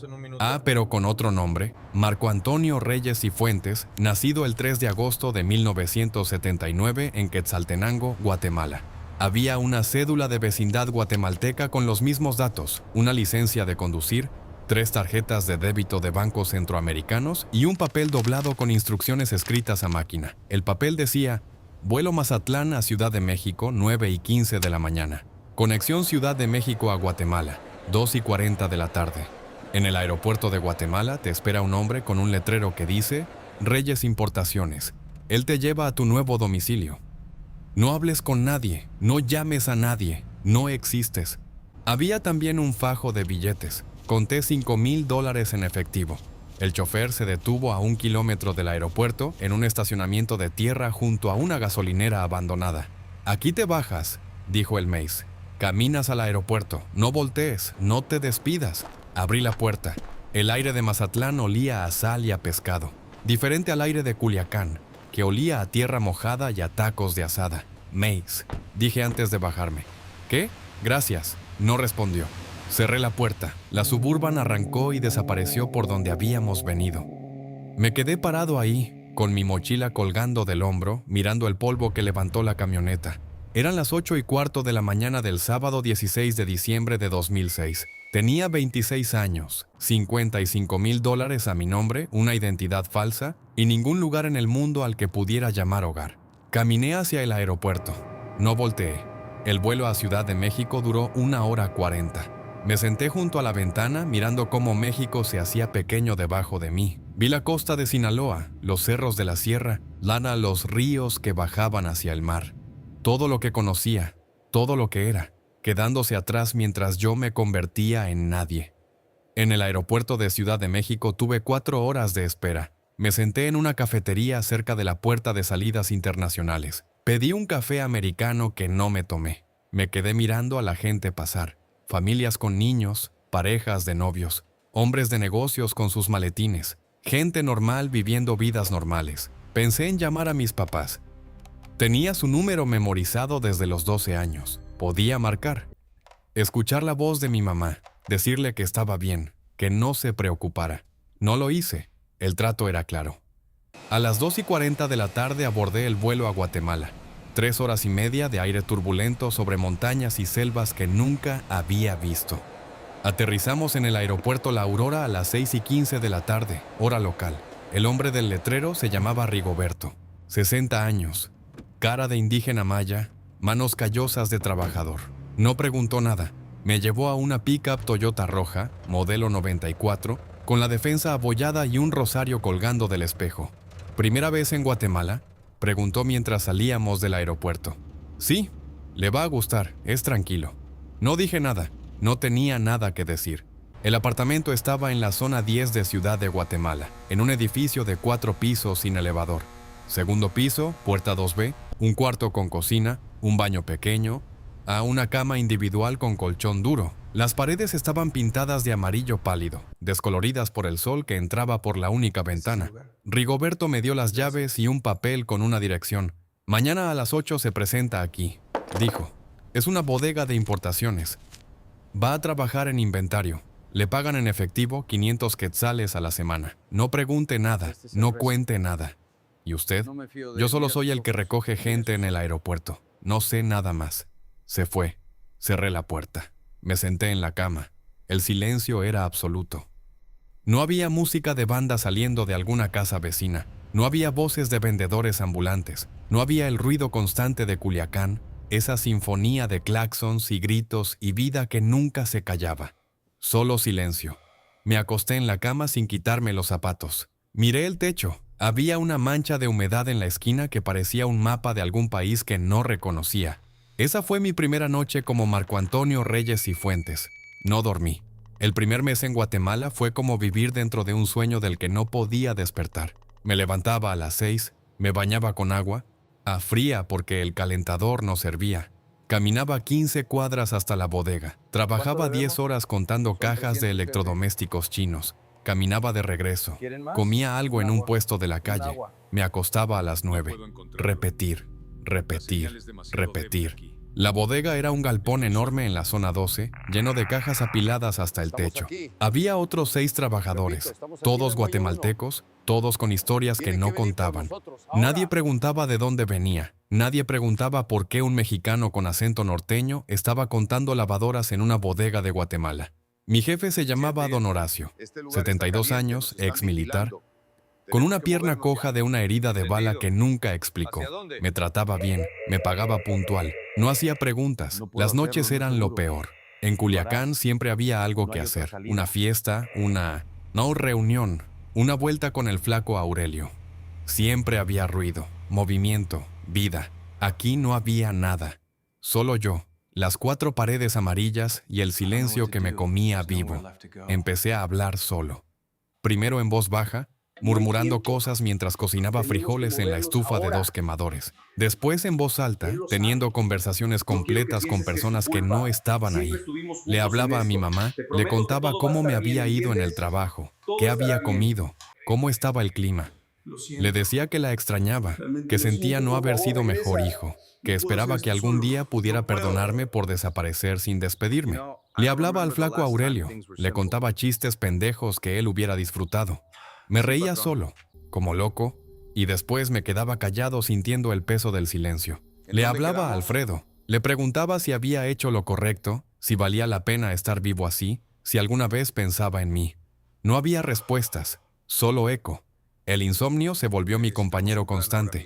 pero con otro nombre, Marco Antonio Reyes y Fuentes, nacido el 3 de agosto de 1979 en Quetzaltenango, Guatemala. Había una cédula de vecindad guatemalteca con los mismos datos, una licencia de conducir, 3 tarjetas de débito de bancos centroamericanos y un papel doblado con instrucciones escritas a máquina. El papel decía: vuelo Mazatlán a Ciudad de México, 9:15 de la mañana. Conexión Ciudad de México a Guatemala, 2:40 de la tarde. En el aeropuerto de Guatemala te espera un hombre con un letrero que dice: Reyes Importaciones. Él te lleva a tu nuevo domicilio. No hables con nadie, no llames a nadie, no existes. Había también un fajo de billetes. Conté $5,000 en efectivo. El chofer se detuvo a 1 kilómetro del aeropuerto en un estacionamiento de tierra junto a una gasolinera abandonada. Aquí te bajas, dijo el Mace. Caminas al aeropuerto, no voltees, no te despidas. Abrí la puerta. El aire de Mazatlán olía a sal y a pescado, diferente al aire de Culiacán, que olía a tierra mojada y a tacos de asada. Mace, dije antes de bajarme. ¿Qué? Gracias, no respondió. Cerré la puerta. La Suburban arrancó y desapareció por donde habíamos venido. Me quedé parado ahí, con mi mochila colgando del hombro, mirando el polvo que levantó la camioneta. Eran las 8:15 de la mañana del sábado 16 de diciembre de 2006. Tenía 26 años, $55,000 a mi nombre, una identidad falsa y ningún lugar en el mundo al que pudiera llamar hogar. Caminé hacia el aeropuerto. No volteé. El vuelo a Ciudad de México duró 1:40. Me senté junto a la ventana mirando cómo México se hacía pequeño debajo de mí. Vi la costa de Sinaloa, los cerros de la sierra, los ríos que bajaban hacia el mar. Todo lo que conocía, todo lo que era, quedándose atrás mientras yo me convertía en nadie. En el aeropuerto de Ciudad de México tuve 4 horas de espera. Me senté en una cafetería cerca de la puerta de salidas internacionales. Pedí un café americano que no me tomé. Me quedé mirando a la gente pasar. Familias con niños, parejas de novios, hombres de negocios con sus maletines, gente normal viviendo vidas normales. Pensé en llamar a mis papás. Tenía su número memorizado desde los 12 años. Podía marcar. Escuchar la voz de mi mamá, decirle que estaba bien, que no se preocupara. No lo hice. El trato era claro. A las 2:40 de la tarde abordé el vuelo a Guatemala. 3 horas y media de aire turbulento sobre montañas y selvas que nunca había visto. Aterrizamos en el aeropuerto La Aurora a las 6:15 de la tarde, hora local. El hombre del letrero se llamaba Rigoberto, 60 años, cara de indígena maya, manos callosas de trabajador. No preguntó nada. Me llevó a una pickup Toyota roja, modelo 94, con la defensa abollada y un rosario colgando del espejo. ¿Primera vez en Guatemala?, preguntó mientras salíamos del aeropuerto. Sí, le va a gustar, es tranquilo. No dije nada, no tenía nada que decir. El apartamento estaba en la zona 10 de Ciudad de Guatemala, en un edificio de 4 pisos sin elevador. Segundo piso, puerta 2B, un cuarto con cocina, un baño pequeño, una cama individual con colchón duro. Las paredes estaban pintadas de amarillo pálido, descoloridas por el sol que entraba por la única ventana. Rigoberto me dio las llaves y un papel con una dirección. Mañana a las 8 se presenta aquí, dijo. Es una bodega de importaciones. Va a trabajar en inventario. Le pagan en efectivo 500 quetzales a la semana. No pregunte nada, no cuente nada. ¿Y usted? Yo solo soy el que recoge gente en el aeropuerto. No sé nada más. Se fue. Cerré la puerta. Me senté en la cama. El silencio era absoluto. No había música de banda saliendo de alguna casa vecina. No había voces de vendedores ambulantes. No había el ruido constante de Culiacán, esa sinfonía de claxons y gritos y vida que nunca se callaba. Solo silencio. Me acosté en la cama sin quitarme los zapatos. Miré el techo. Había una mancha de humedad en la esquina que parecía un mapa de algún país que no reconocía. Esa fue mi primera noche como Marco Antonio Reyes y Fuentes. No dormí. El primer mes en Guatemala fue como vivir dentro de un sueño del que no podía despertar. Me levantaba a las 6, me bañaba con agua, a fría porque el calentador no servía. Caminaba 15 cuadras hasta la bodega. Trabajaba 10 horas contando cajas de electrodomésticos chinos. Caminaba de regreso. Comía algo en un puesto de la calle. Me acostaba a las 9. Repetir, repetir, repetir. La bodega era un galpón enorme en la zona 12, lleno de cajas apiladas hasta el techo. Había otros 6 trabajadores, todos guatemaltecos, todos con historias que no contaban. Nadie preguntaba de dónde venía. Nadie preguntaba por qué un mexicano con acento norteño estaba contando lavadoras en una bodega de Guatemala. Mi jefe se llamaba Don Horacio, 72 años, ex militar, con una pierna coja de una herida de bala que nunca explicó. Me trataba bien, me pagaba puntual, no hacía preguntas, las noches eran lo peor. En Culiacán siempre había algo que hacer, una fiesta, no reunión, una vuelta con el flaco Aurelio. Siempre había ruido, movimiento, vida. Aquí no había nada, solo yo, las 4 paredes amarillas y el silencio que me comía vivo. Empecé a hablar solo. Primero en voz baja, murmurando cosas mientras cocinaba frijoles en la estufa de 2 quemadores. Después en voz alta, teniendo conversaciones completas con personas que no estaban ahí. Le hablaba a mi mamá, le contaba cómo me había ido en el trabajo, qué había comido, cómo estaba el clima. Le decía que la extrañaba, que sentía no haber sido mejor hijo, que esperaba que algún día pudiera perdonarme por desaparecer sin despedirme. Le hablaba al flaco Aurelio, le contaba chistes pendejos que él hubiera disfrutado. Me reía solo, como loco, y después me quedaba callado sintiendo el peso del silencio. Le hablaba a Alfredo, le preguntaba si había hecho lo correcto, si valía la pena estar vivo así, si alguna vez pensaba en mí. No había respuestas, solo eco. El insomnio se volvió mi compañero constante.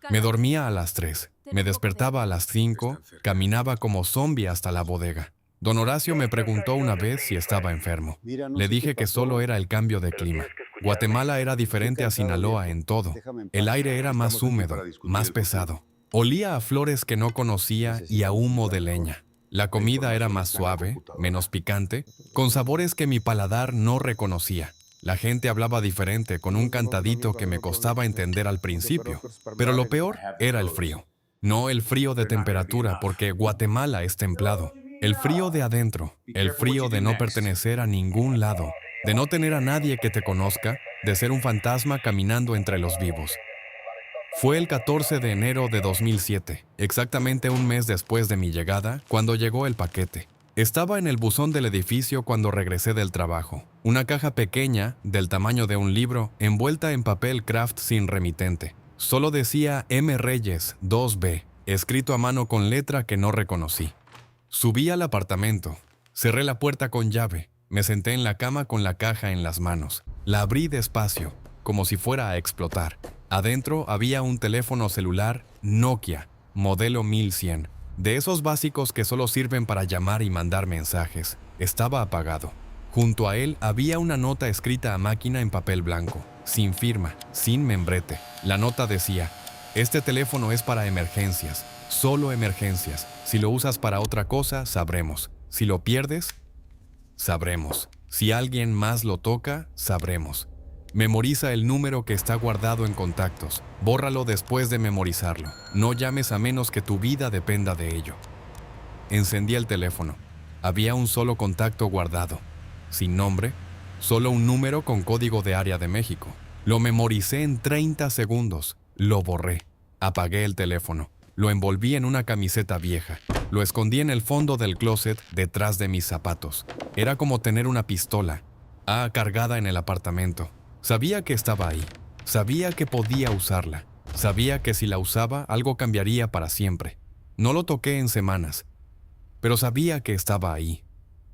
Me dormía a las 3, me despertaba a las 5, caminaba como zombie hasta la bodega. Don Horacio me preguntó una vez si estaba enfermo. Le dije que solo era el cambio de clima. Guatemala era diferente a Sinaloa en todo. El aire era más húmedo, más pesado. Olía a flores que no conocía y a humo de leña. La comida era más suave, menos picante, con sabores que mi paladar no reconocía. La gente hablaba diferente, con un cantadito que me costaba entender al principio. Pero lo peor era el frío. No el frío de temperatura, porque Guatemala es templado. El frío de adentro, el frío de no pertenecer a ningún lado, de no tener a nadie que te conozca, de ser un fantasma caminando entre los vivos. Fue el 14 de enero de 2007, exactamente un mes después de mi llegada, cuando llegó el paquete. Estaba en el buzón del edificio cuando regresé del trabajo. Una caja pequeña, del tamaño de un libro, envuelta en papel craft sin remitente. Solo decía M. Reyes, 2B, escrito a mano con letra que no reconocí. Subí al apartamento, cerré la puerta con llave, me senté en la cama con la caja en las manos. La abrí despacio, como si fuera a explotar. Adentro había un teléfono celular Nokia, modelo 1100. De esos básicos que solo sirven para llamar y mandar mensajes. Estaba apagado. Junto a él había una nota escrita a máquina en papel blanco, sin firma, sin membrete. La nota decía: este teléfono es para emergencias, solo emergencias. Si lo usas para otra cosa, sabremos. Si lo pierdes, sabremos. Si alguien más lo toca, sabremos. Memoriza el número que está guardado en contactos. Bórralo después de memorizarlo. No llames a menos que tu vida dependa de ello. Encendí el teléfono. Había un solo contacto guardado. Sin nombre, solo un número con código de área de México. Lo memoricé en 30 segundos. Lo borré. Apagué el teléfono. Lo envolví en una camiseta vieja. Lo escondí en el fondo del closet detrás de mis zapatos. Era como tener una pistola, cargada en el apartamento. Sabía que estaba ahí. Sabía que podía usarla. Sabía que si la usaba, algo cambiaría para siempre. No lo toqué en semanas, pero sabía que estaba ahí.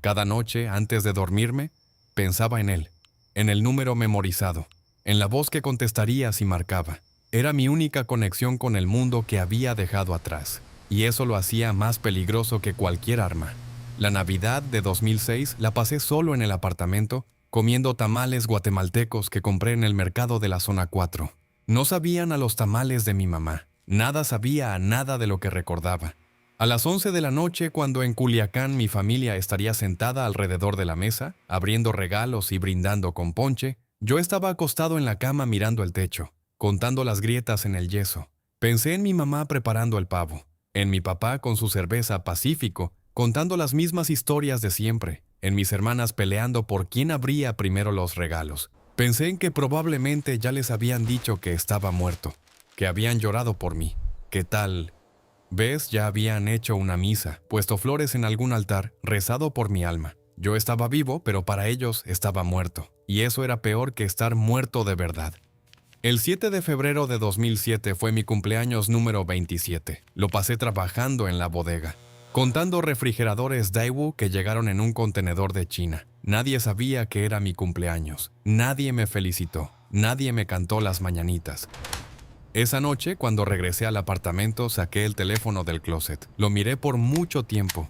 Cada noche, antes de dormirme, pensaba en él, en el número memorizado, en la voz que contestaría si marcaba. Era mi única conexión con el mundo que había dejado atrás, y eso lo hacía más peligroso que cualquier arma. La Navidad de 2006 la pasé solo en el apartamento, comiendo tamales guatemaltecos que compré en el mercado de la zona 4. No sabían a los tamales de mi mamá. Nada sabía a nada de lo que recordaba. A las 11 de la noche, cuando en Culiacán mi familia estaría sentada alrededor de la mesa, abriendo regalos y brindando con ponche, yo estaba acostado en la cama mirando el techo, contando las grietas en el yeso. Pensé en mi mamá preparando el pavo, en mi papá con su cerveza Pacífico, contando las mismas historias de siempre, en mis hermanas peleando por quién abría primero los regalos. Pensé en que probablemente ya les habían dicho que estaba muerto, que habían llorado por mí. ¿Qué tal? ¿Ves? Ya habían hecho una misa, puesto flores en algún altar, rezado por mi alma. Yo estaba vivo, pero para ellos estaba muerto, y eso era peor que estar muerto de verdad. El 7 de febrero de 2007 fue mi cumpleaños número 27. Lo pasé trabajando en la bodega, contando refrigeradores Daewoo que llegaron en un contenedor de China. Nadie sabía que era mi cumpleaños. Nadie me felicitó. Nadie me cantó las mañanitas. Esa noche, cuando regresé al apartamento, saqué el teléfono del closet. Lo miré por mucho tiempo.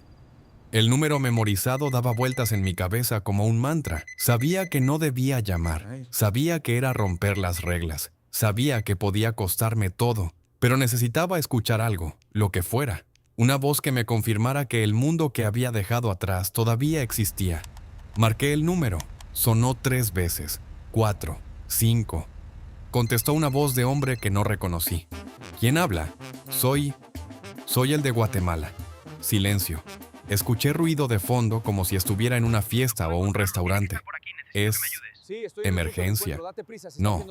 El número memorizado daba vueltas en mi cabeza como un mantra. Sabía que no debía llamar. Sabía que era romper las reglas. Sabía que podía costarme todo. Pero necesitaba escuchar algo, lo que fuera. Una voz que me confirmara que el mundo que había dejado atrás todavía existía. Marqué el número. Sonó 3 veces. 4, 5. Contestó una voz de hombre que no reconocí. ¿Quién habla? Soy el de Guatemala. Silencio. Escuché ruido de fondo como si estuviera en una fiesta o un restaurante. Es emergencia. No,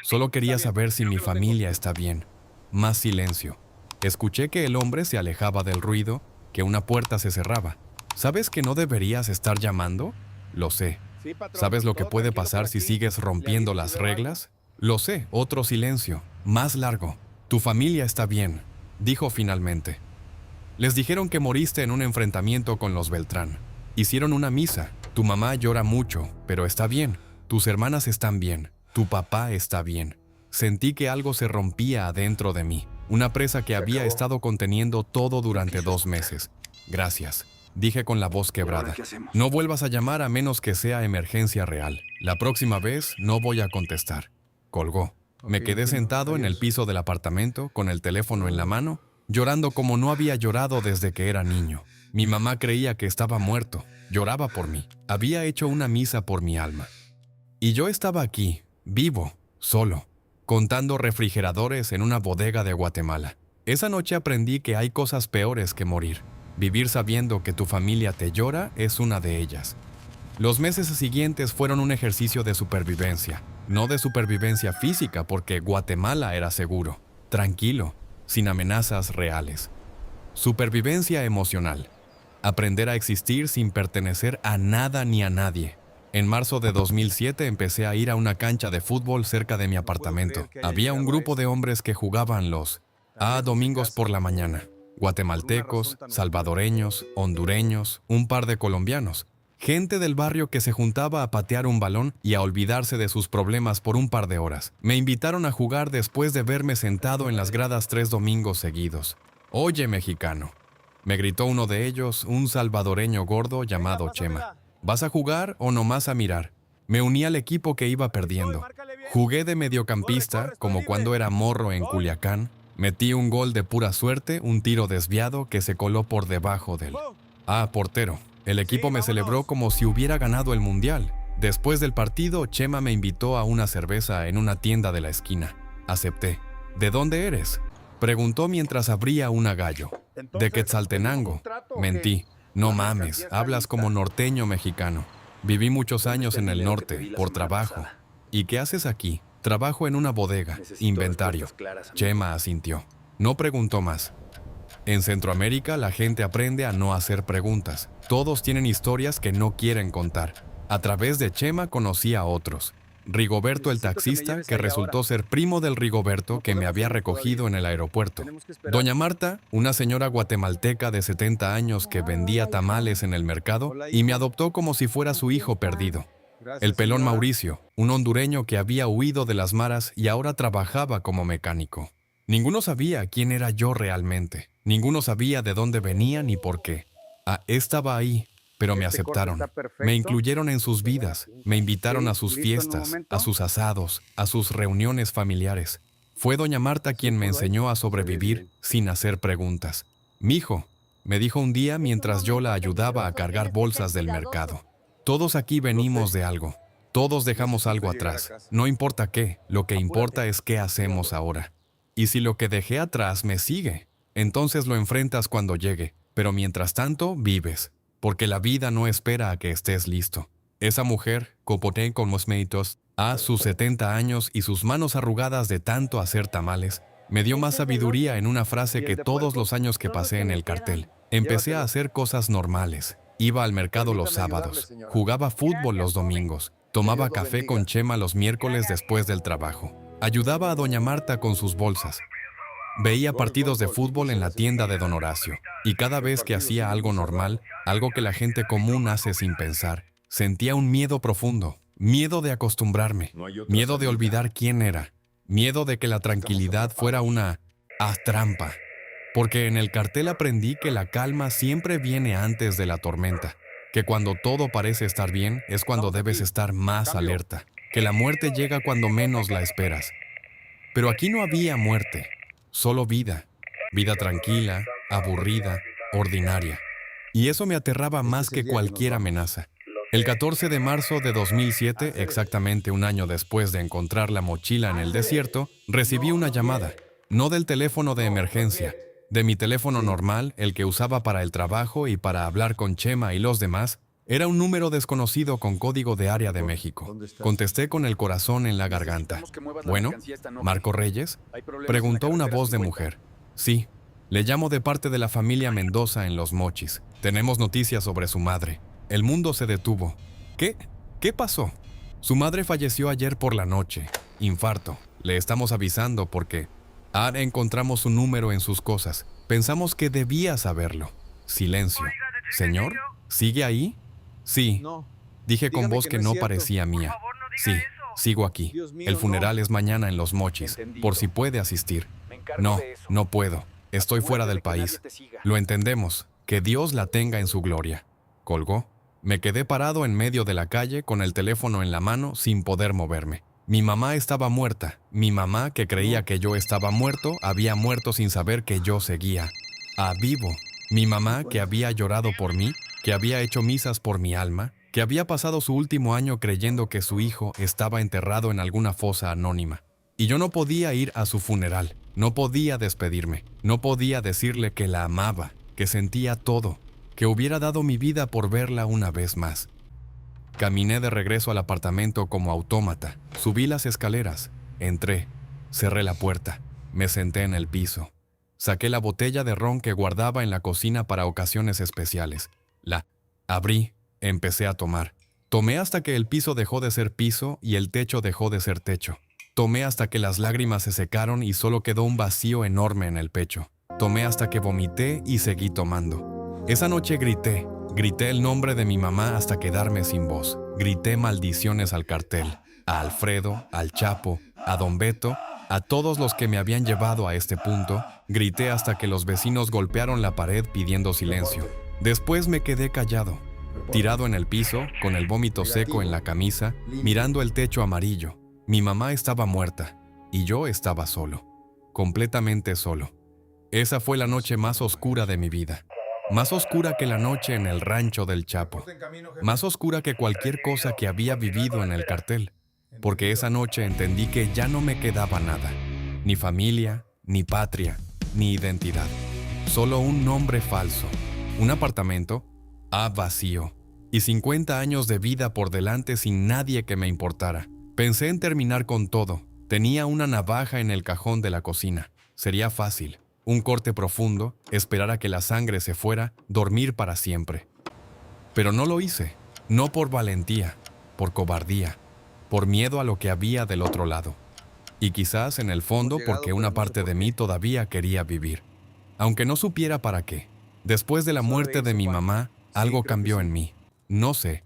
solo quería saber si mi familia está bien. Más silencio. Escuché que el hombre se alejaba del ruido, que una puerta se cerraba. ¿Sabes que no deberías estar llamando? Lo sé. ¿Sabes lo que puede pasar si sigues rompiendo las reglas? Lo sé, otro silencio, más largo. Tu familia está bien, dijo finalmente. Les dijeron que moriste en un enfrentamiento con los Beltrán. Hicieron una misa. Tu mamá llora mucho, pero está bien. Tus hermanas están bien. Tu papá está bien. Sentí que algo se rompía adentro de mí. Una presa que había estado conteniendo todo durante 2 meses. Gracias. Dije con la voz quebrada. No vuelvas a llamar a menos que sea emergencia real. La próxima vez no voy a contestar. Colgó. Me quedé sentado en el piso del apartamento, con el teléfono en la mano, llorando como no había llorado desde que era niño. Mi mamá creía que estaba muerto. Lloraba por mí. Había hecho una misa por mi alma. Y yo estaba aquí, vivo, solo, contando refrigeradores en una bodega de Guatemala. Esa noche aprendí que hay cosas peores que morir. Vivir sabiendo que tu familia te llora es una de ellas. Los meses siguientes fueron un ejercicio de supervivencia, no de supervivencia física porque Guatemala era seguro, tranquilo, sin amenazas reales. Supervivencia emocional. Aprender a existir sin pertenecer a nada ni a nadie. En marzo de 2007 empecé a ir a una cancha de fútbol cerca de mi apartamento. Había un grupo de hombres que jugaban los domingos por la mañana. Guatemaltecos, salvadoreños, hondureños, un par de colombianos. Gente del barrio que se juntaba a patear un balón y a olvidarse de sus problemas por un par de horas. Me invitaron a jugar después de verme sentado en las gradas 3 domingos seguidos. Oye, mexicano, me gritó uno de ellos, un salvadoreño gordo llamado Chema. ¿Vas a jugar o nomás a mirar? Me uní al equipo que iba perdiendo. Jugué de mediocampista, como cuando era morro en Culiacán. Metí un gol de pura suerte, un tiro desviado que se coló por debajo del portero. El equipo me celebró como si hubiera ganado el mundial. Después del partido, Chema me invitó a una cerveza en una tienda de la esquina. Acepté. ¿De dónde eres?, preguntó mientras abría una gallo. De Quetzaltenango. Mentí. No mames, hablas como norteño mexicano. Viví muchos años en el norte, por trabajo. ¿Y qué haces aquí? Trabajo en una bodega, inventario. Chema asintió. No preguntó más. En Centroamérica la gente aprende a no hacer preguntas. Todos tienen historias que no quieren contar. A través de Chema conocí a otros. Rigoberto el taxista, que resultó ser primo del Rigoberto que me había recogido en el aeropuerto. Doña Marta, una señora guatemalteca de 70 años que vendía tamales en el mercado y me adoptó como si fuera su hijo perdido. El pelón Mauricio, un hondureño que había huido de las maras y ahora trabajaba como mecánico. Ninguno sabía quién era yo realmente. Ninguno sabía de dónde venía ni por qué. Estaba ahí, pero me Este corte aceptaron. está Me perfecto. incluyeron en sus vidas, me invitaron a Sí, sus listo en un fiestas, a momento. sus asados, a sus reuniones familiares. Fue doña Marta Sí, quien me todo ahí. enseñó a Se ve sobrevivir bien. sin hacer preguntas. Mijo, me dijo un día Es un mientras yo la momento ayudaba a peligroso, cargar tienes que ser bolsas del cuidadoso. mercado. Todos aquí Lo venimos sé. de algo. Todos dejamos Necesito algo llegar a atrás. casa. No importa qué, lo que importa Apúrate. es qué hacemos Cuidado. ahora. Y si lo que dejé atrás me sigue, entonces lo enfrentas cuando llegue. Pero mientras tanto, vives. Porque la vida no espera a que estés listo. Esa mujer, Copoté con Mosmeitos, a sus 70 años y sus manos arrugadas de tanto hacer tamales, me dio más Ese es el sabiduría 8. en una frase ¿Y que el de todos puerco? los años que Son los pasé que en le el cartel. quedan. Empecé a Llévatelo. hacer cosas normales. Iba al mercado los Permítame ayudarle, sábados, señora. jugaba fútbol los Gracias, joven. domingos, Que tomaba Dios lo café bendiga. con Chema los miércoles después del trabajo. Ayudaba a doña Marta con sus bolsas. Veía Gol, partidos de gol. fútbol Inicia en la la segunda tienda de mitad. don Horacio, y cada El vez que partido hacía sigue algo muy cerrado. normal, algo que la gente común hace sin pensar, sentía un miedo profundo, miedo de acostumbrarme, No hay otra miedo de salida. olvidar quién era, miedo de que la tranquilidad fuera una trampa. Porque en el cartel aprendí que la calma siempre viene antes de la tormenta, que cuando todo parece estar bien es cuando Estamos debes aquí. estar más Cambio. alerta, que la muerte llega cuando menos la esperas. Pero aquí no había muerte, solo vida. Vida tranquila, aburrida, ordinaria. Y eso me aterraba Este más es el que día que nos cualquier vamos. amenaza. El 14 de marzo de 2007, exactamente un año después de encontrar la mochila en el desierto, recibí una llamada, no del teléfono de emergencia, de mi teléfono Sí. normal, el que usaba para el trabajo y para hablar con Chema y los demás. Era un número desconocido con código de área de México. ¿Dónde estás? Contesté con el corazón en la garganta. Necesitamos que muevas la Bueno, mercancía esta noche. ¿Marco Reyes? Hay problemas Preguntó en la una carretera voz de 50. mujer. Sí, le llamo de parte de la familia Mendoza en Los Mochis. Tenemos noticias sobre su madre. El mundo se detuvo. ¿Qué? ¿Qué pasó? Su madre falleció ayer por la noche. Infarto. Le estamos avisando porque... encontramos su número en sus cosas. Pensamos que debía saberlo. Silencio. ¿Señor? ¿Sigue ahí? Sí. No. Dije con Dígame voz que que no es no cierto. parecía mía. Sí, sigo aquí. Dios mío, El funeral no. es mañana en Los Mochis, Entendido. por si puede asistir. Me encargo No, de eso. no puedo. Estoy Asegúrate fuera de del que nadie país. te siga. Lo entendemos. Que Dios la tenga en su gloria. Colgó. Me quedé parado en medio de la calle con el teléfono en la mano sin poder moverme. Mi mamá estaba muerta. Mi mamá, que creía que yo estaba muerto, había muerto sin saber que yo seguía. Vivo. Mi mamá, que había llorado por mí, que había hecho misas por mi alma, que había pasado su último año creyendo que su hijo estaba enterrado en alguna fosa anónima. Y yo no podía ir a su funeral, no podía despedirme, no podía decirle que la amaba, que sentía todo, que hubiera dado mi vida por verla una vez más. Caminé de regreso al apartamento como autómata, subí las escaleras, entré, cerré la puerta, me senté en el piso. Saqué la botella de ron que guardaba en la cocina para ocasiones especiales. La abrí, empecé a tomar. Tomé hasta que el piso dejó de ser piso y el techo dejó de ser techo. Tomé hasta que las lágrimas se secaron y solo quedó un vacío enorme en el pecho. Tomé hasta que vomité y seguí tomando. Esa noche grité el nombre de mi mamá hasta quedarme sin voz. Grité maldiciones al cartel, a Alfredo, al Chapo, a Don Beto, a todos los que me habían llevado a este punto. Grité hasta que los vecinos golpearon la pared pidiendo silencio. Después me quedé callado, tirado en el piso, con el vómito seco en la camisa, mirando el techo amarillo. Mi mamá estaba muerta y yo estaba solo, completamente solo. Esa fue la noche más oscura de mi vida. Más oscura que la noche en el rancho del Chapo. Más oscura que cualquier cosa que había vivido en el cartel. Porque esa noche entendí que ya no me quedaba nada. Ni familia, ni patria, ni identidad. Solo un nombre falso. Un apartamento, vacío. Y 50 años de vida por delante sin nadie que me importara. Pensé en terminar con todo. Tenía una navaja en el cajón de la cocina. Sería fácil. Un corte profundo, esperar a que la sangre se fuera, dormir para siempre. Pero no lo hice. No por valentía, por cobardía, por miedo a lo que había del otro lado. Y quizás en el fondo porque una parte de mí todavía quería vivir. Aunque no supiera para qué. Después de la muerte de mi mamá, algo cambió en mí. No sé.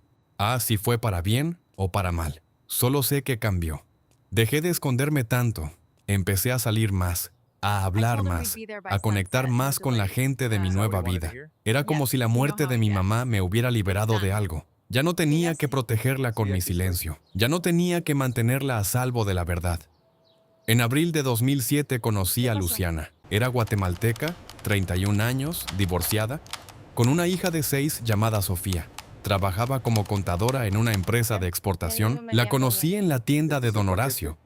Si fue para bien o para mal. Solo sé que cambió. Dejé de esconderme tanto. Empecé a salir más, a hablar más, a conectar más con la gente de mi nueva vida. Era como si la muerte de mi mamá me hubiera liberado de algo. Ya no tenía que protegerla con mi silencio. Ya no tenía que mantenerla a salvo de la verdad. En abril de 2007 conocí a Luciana. Era guatemalteca, 31 años, divorciada, con una hija de 6 llamada Sofía. Trabajaba como contadora en una empresa de exportación. La conocí en la tienda de Don Horacio,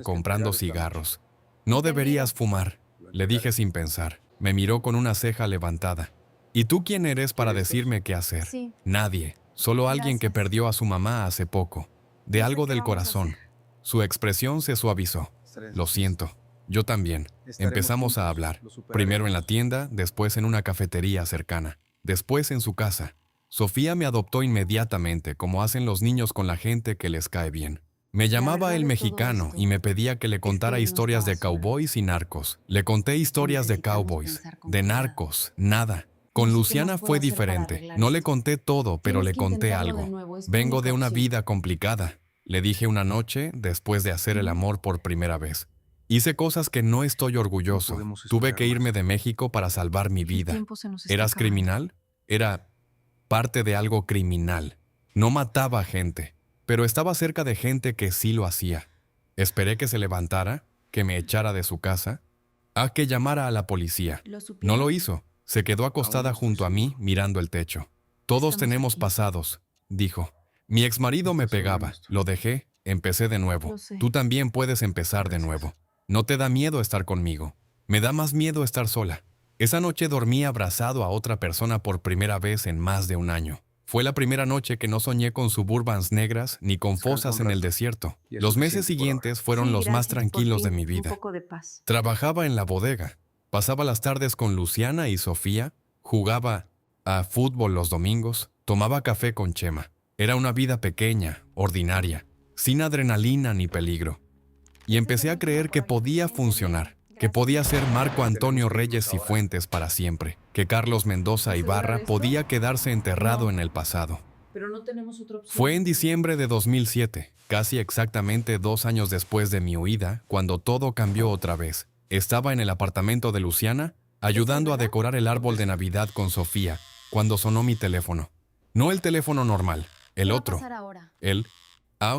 comprando cigarros. No deberías fumar, le dije sin pensar. Me miró con una ceja levantada. ¿Y tú quién eres para decirme qué hacer? Sí. Nadie, solo alguien que Gracias. perdió a su mamá hace poco. De No sé algo qué del vamos a corazón. hacer. Su expresión se suavizó. Lo siento. Yo también. Empezamos a hablar. Primero en la tienda, después en una cafetería cercana. Después en su casa. Sofía me adoptó inmediatamente, como hacen los niños con la gente que les cae bien. Me llamaba verdad el de todo mexicano esto y me pedía que le contara no historias de estaba sola. cowboys y narcos. Le conté historias de Necesitamos cowboys, pensar con de cuidado. narcos, nada. No Con sé qué Luciana más puedo fue hacer para diferente. arreglar No le esto. conté todo, pero Tienes le que conté intentarlo de algo. nuevo, es tu Vengo única de una opción. vida complicada, le dije una noche después de hacer el amor por primera vez. Hice cosas que no estoy orgulloso. podemos Tuve esperar que irme más. de México para salvar mi El vida. tiempo se nos está ¿Eras acabando. criminal? Era parte de algo criminal. No mataba gente, pero estaba cerca de gente que sí lo hacía. Esperé que se levantara, que me echara de su casa, a que llamara a la policía. ¿Lo No supieron? lo hizo. Se quedó acostada Aún no estoy junto a mí, seguro. mirando el techo. Todos Estamos tenemos aquí. pasados, dijo. Mi exmarido me Estás solo en pegaba, esto. lo dejé, empecé de nuevo. Lo sé. Tú también puedes empezar de Gracias. nuevo. No te da miedo estar conmigo. Me da más miedo estar sola. Esa noche dormí abrazado a otra persona por primera vez en más de un año. Fue la primera noche que no soñé con Suburbans negras ni con Descansa fosas un en el rato. desierto. Y es Los meses suficiente por ahora. siguientes fueron Sí, los más gracias, por tranquilos de fin, mi Un vida. poco de paz. Trabajaba en la bodega. Pasaba las tardes con Luciana y Sofía. Jugaba a fútbol los domingos. Tomaba café con Chema. Era una vida pequeña, ordinaria, sin adrenalina ni peligro. Y empecé a creer que podía funcionar, que podía ser Marco Antonio Reyes Cifuentes para siempre, que Carlos Mendoza Ibarra podía quedarse enterrado en el pasado. Pero no tenemos otra opción. Fue en diciembre de 2007, casi exactamente 2 años después de mi huida, cuando todo cambió otra vez. Estaba en el apartamento de Luciana, ayudando a decorar el árbol de Navidad con Sofía, cuando sonó mi teléfono. No el teléfono normal, el ¿Qué va a otro. pasar ahora? Él,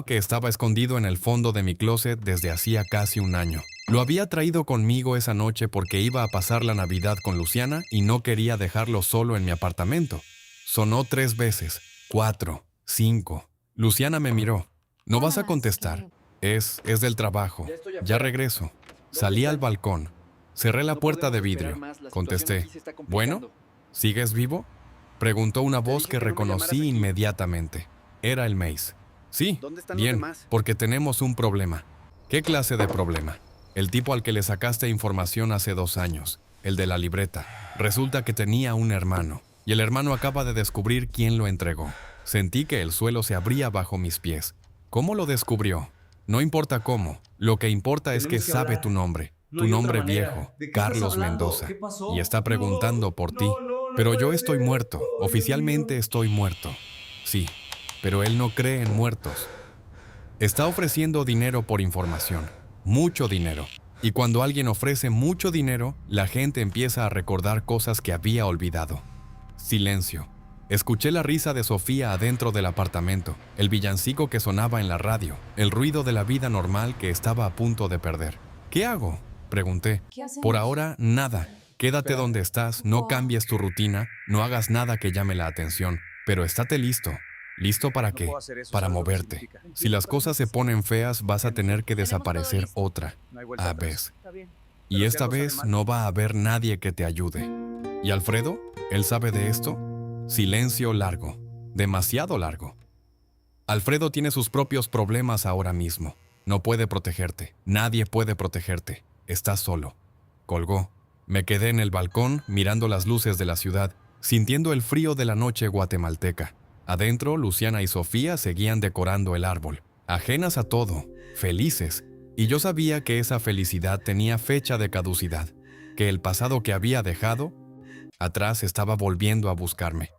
que estaba escondido en el fondo de mi closet desde hacía casi un año. Lo había traído conmigo esa noche porque iba a pasar la Navidad con Luciana y no quería dejarlo solo en mi apartamento. Sonó 3 veces, 4, 5. Luciana me miró. ¿No vas a Hola, contestar? Es del trabajo. Ya regreso. Salí al balcón. Cerré la puerta de vidrio. Contesté. ¿Bueno? ¿Sigues vivo? Preguntó una voz dije que que no me llamaras reconocí aquí. inmediatamente. Era el Mace. Sí, ¿Dónde están los bien, demás? porque tenemos un problema. ¿Qué clase de problema? El tipo al que le sacaste información hace 2 años, el de la libreta. Resulta que tenía un hermano, y el hermano acaba de descubrir quién lo entregó. Sentí que el suelo se abría bajo mis pies. ¿Cómo lo descubrió? No importa cómo, lo que importa es que Tenemos que sabe hablar. tu nombre, No tu hay nombre otra manera. viejo, ¿De qué estás Carlos hablando? Mendoza, ¿Qué pasó? y está preguntando por ti. No Pero yo puede estoy ser. muerto, Ay, oficialmente Dios mío. estoy muerto. Sí, pero él no cree en muertos. Está ofreciendo dinero por información, mucho dinero. Y cuando alguien ofrece mucho dinero, la gente empieza a recordar cosas que había olvidado. Silencio. Escuché la risa de Sofía adentro del apartamento, el villancico que sonaba en la radio, el ruido de la vida normal que estaba a punto de perder. ¿Qué hago?, pregunté. ¿Qué hacemos? Por ahora, nada. Quédate donde estás, no cambies tu rutina, no hagas nada que llame la atención, pero estate listo. ¿Listo para No qué? puedo hacer eso, Para ¿sabes lo que moverte. significa? Si las cosas se ponen feas, vas a tener que Tenemos todo desaparecer listo. otra. No hay vuelta atrás. vez. Está bien. Y Pero si esta algo sale vez mal, no va a haber nadie que te ayude. ¿Y Alfredo? ¿Él sabe de esto? Silencio largo. Demasiado largo. Alfredo tiene sus propios problemas ahora mismo. No puede protegerte. Nadie puede protegerte. Estás solo. Colgó. Me quedé en el balcón mirando las luces de la ciudad, sintiendo el frío de la noche guatemalteca. Adentro, Luciana y Sofía seguían decorando el árbol, ajenas a todo, felices. Y yo sabía que esa felicidad tenía fecha de caducidad, que el pasado que había dejado atrás estaba volviendo a buscarme.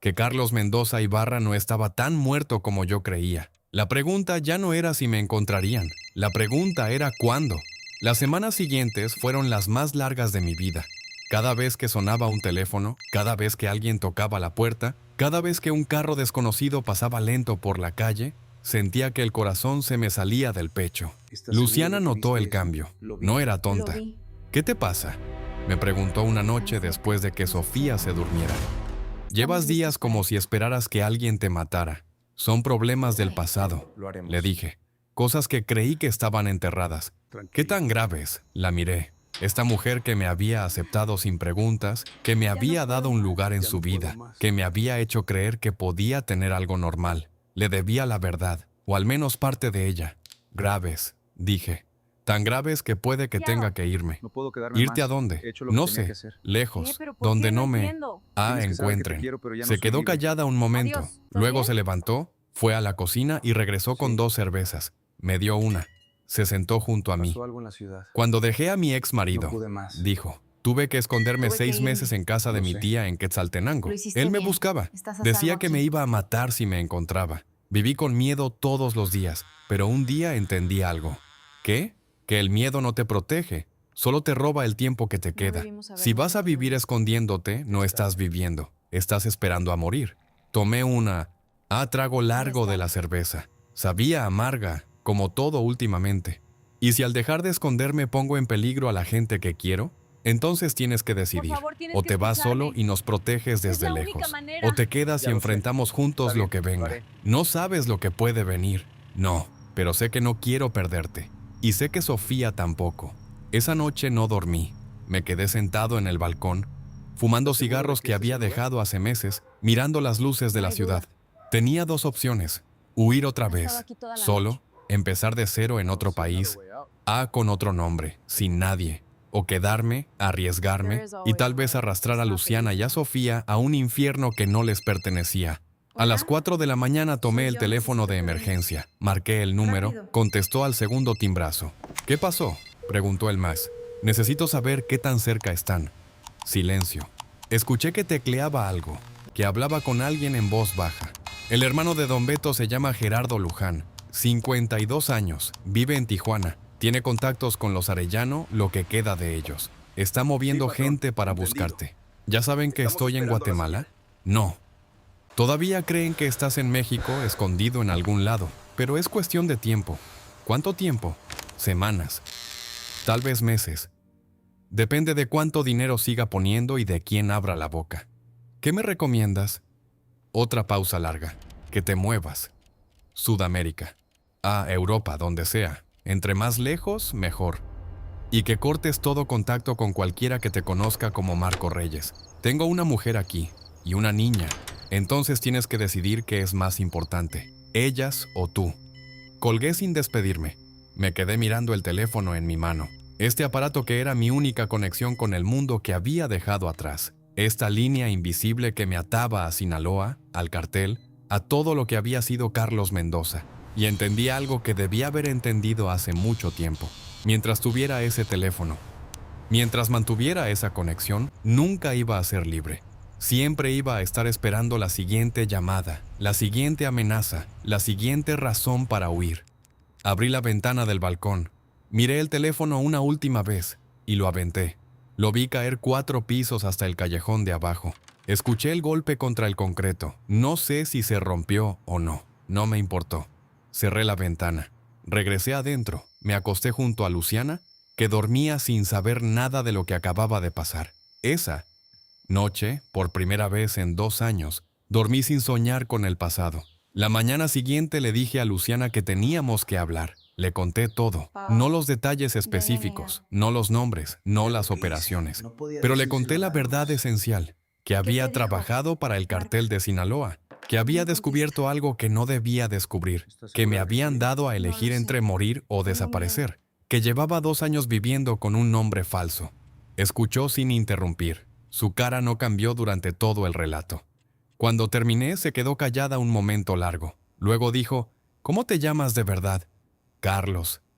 Que Carlos Mendoza Ibarra no estaba tan muerto como yo creía. La pregunta ya no era si me encontrarían, la pregunta era cuándo. Las semanas siguientes fueron las más largas de mi vida. Cada vez que sonaba un teléfono, cada vez que alguien tocaba la puerta, cada vez que un carro desconocido pasaba lento por la calle, sentía que el corazón se me salía del pecho. Luciana notó el cambio. No era tonta. ¿Qué te pasa?, me preguntó una noche después de que Sofía se durmiera. Llevas días como si esperaras que alguien te matara. Son problemas del pasado, le dije. Cosas que creí que estaban enterradas. ¿Qué tan graves?, la miré. Esta mujer que me había aceptado sin preguntas, que me había dado un lugar en su vida, que me había hecho creer que podía tener algo normal. Le debía la verdad, o al menos parte de ella. Graves, dije. Tan graves que puede que tenga que irme. No puedo quedarme ¿Irte más. a dónde? He hecho lo No que tenía sé, que hacer. lejos, ¿Pero por donde qué? no No me entiendo. Tienes que saber que te encuentren. quiero, pero ya no Se soy quedó libre. callada un momento. Adiós. ¿Estás Luego bien? se levantó, fue a la cocina y regresó con Sí. 2 cervezas. Me dio una. Se sentó junto a mí. Pasó algo en la ciudad. Cuando dejé a mi ex marido, No pude más. dijo, tuve que esconderme Tuve que 6 irme. meses en casa de Lo mi sé. tía en Quetzaltenango. Lo hiciste Él me bien. buscaba. Estás a Decía salvo que aquí. me iba a matar si me encontraba. Viví con miedo todos los días, pero un día entendí algo. ¿Qué? Que el miedo no te protege, solo te roba el tiempo que te queda. debimos haber Si vas a nacido. vivir escondiéndote, no estás viviendo, estás esperando a morir. Tomé trago largo de la cerveza. Sabía amarga, como todo últimamente. ¿Y si al dejar de esconderme pongo en peligro a la gente que quiero? Entonces tienes que decidir. favor, tienes O que te vas escucharme. solo y nos proteges desde la única lejos. manera. O te quedas Ya y lo sé. enfrentamos juntos Está lo bien, que lo venga. haré. No sabes lo que puede venir. No, pero sé que no quiero perderte. Y sé que Sofía tampoco. Esa noche no dormí. Me quedé sentado en el balcón, fumando ¿Estás seguro cigarros de que que este había es el lugar? dejado hace meses, mirando las luces de No la hay duda. ciudad. Tenía 2 opciones. Huir otra Ha estado vez, aquí toda la solo, noche. empezar de cero en otro país, con otro nombre, sin nadie. O quedarme, arriesgarme y tal vez arrastrar a Luciana y a Sofía a un infierno que no les pertenecía. A las 4 de la mañana tomé el teléfono de emergencia, marqué el número, Rápido. contestó al segundo timbrazo. ¿Qué pasó?, preguntó el más. Necesito saber qué tan cerca están. Silencio. Escuché que tecleaba algo, que hablaba con alguien en voz baja. El hermano de Don Beto se llama Gerardo Luján, 52 años, vive en Tijuana, tiene contactos con los Arellano, lo que queda de ellos. Está moviendo Sí, patrón. gente para Entendido. buscarte. ¿Ya saben que Estamos estoy en esperando la Guatemala? No. Todavía creen que estás en México, escondido en algún lado, pero es cuestión de tiempo. ¿Cuánto tiempo? Semanas. Tal vez meses. Depende de cuánto dinero siga poniendo y de quién abra la boca. ¿Qué me recomiendas? Otra pausa larga. Que te muevas. Sudamérica. Europa, donde sea. Entre más lejos, mejor. Y que cortes todo contacto con cualquiera que te conozca como Marco Reyes. Tengo una mujer aquí y una niña. Entonces tienes que decidir qué es más importante, ellas o tú. Colgué sin despedirme. Me quedé mirando el teléfono en mi mano. Este aparato que era mi única conexión con el mundo que había dejado atrás. Esta línea invisible que me ataba a Sinaloa, al cartel, a todo lo que había sido Carlos Mendoza. Y entendí algo que debía haber entendido hace mucho tiempo. Mientras tuviera ese teléfono, mientras mantuviera esa conexión, nunca iba a ser libre. Siempre iba a estar esperando la siguiente llamada, la siguiente amenaza, la siguiente razón para huir. Abrí la ventana del balcón, miré el teléfono una última vez y lo aventé. Lo vi caer 4 pisos hasta el callejón de abajo. Escuché el golpe contra el concreto. No sé si se rompió o no. No me importó. Cerré la ventana. Regresé adentro. Me acosté junto a Luciana, que dormía sin saber nada de lo que acababa de pasar. Esa noche, por primera vez en 2 años, dormí sin soñar con el pasado. La mañana siguiente le dije a Luciana que teníamos que hablar. Le conté todo, no los detalles específicos, no los nombres, no las operaciones, pero le conté la verdad esencial, que había te dijo? trabajado para el cartel de Sinaloa, que había descubierto algo que no debía descubrir, que me habían dado a elegir sé. entre morir o desaparecer, que llevaba 2 años viviendo con un nombre falso. Escuchó sin interrumpir. Su cara no cambió durante todo el relato. Cuando terminé, se quedó callada un momento largo. Luego dijo, ¿cómo te llamas de verdad?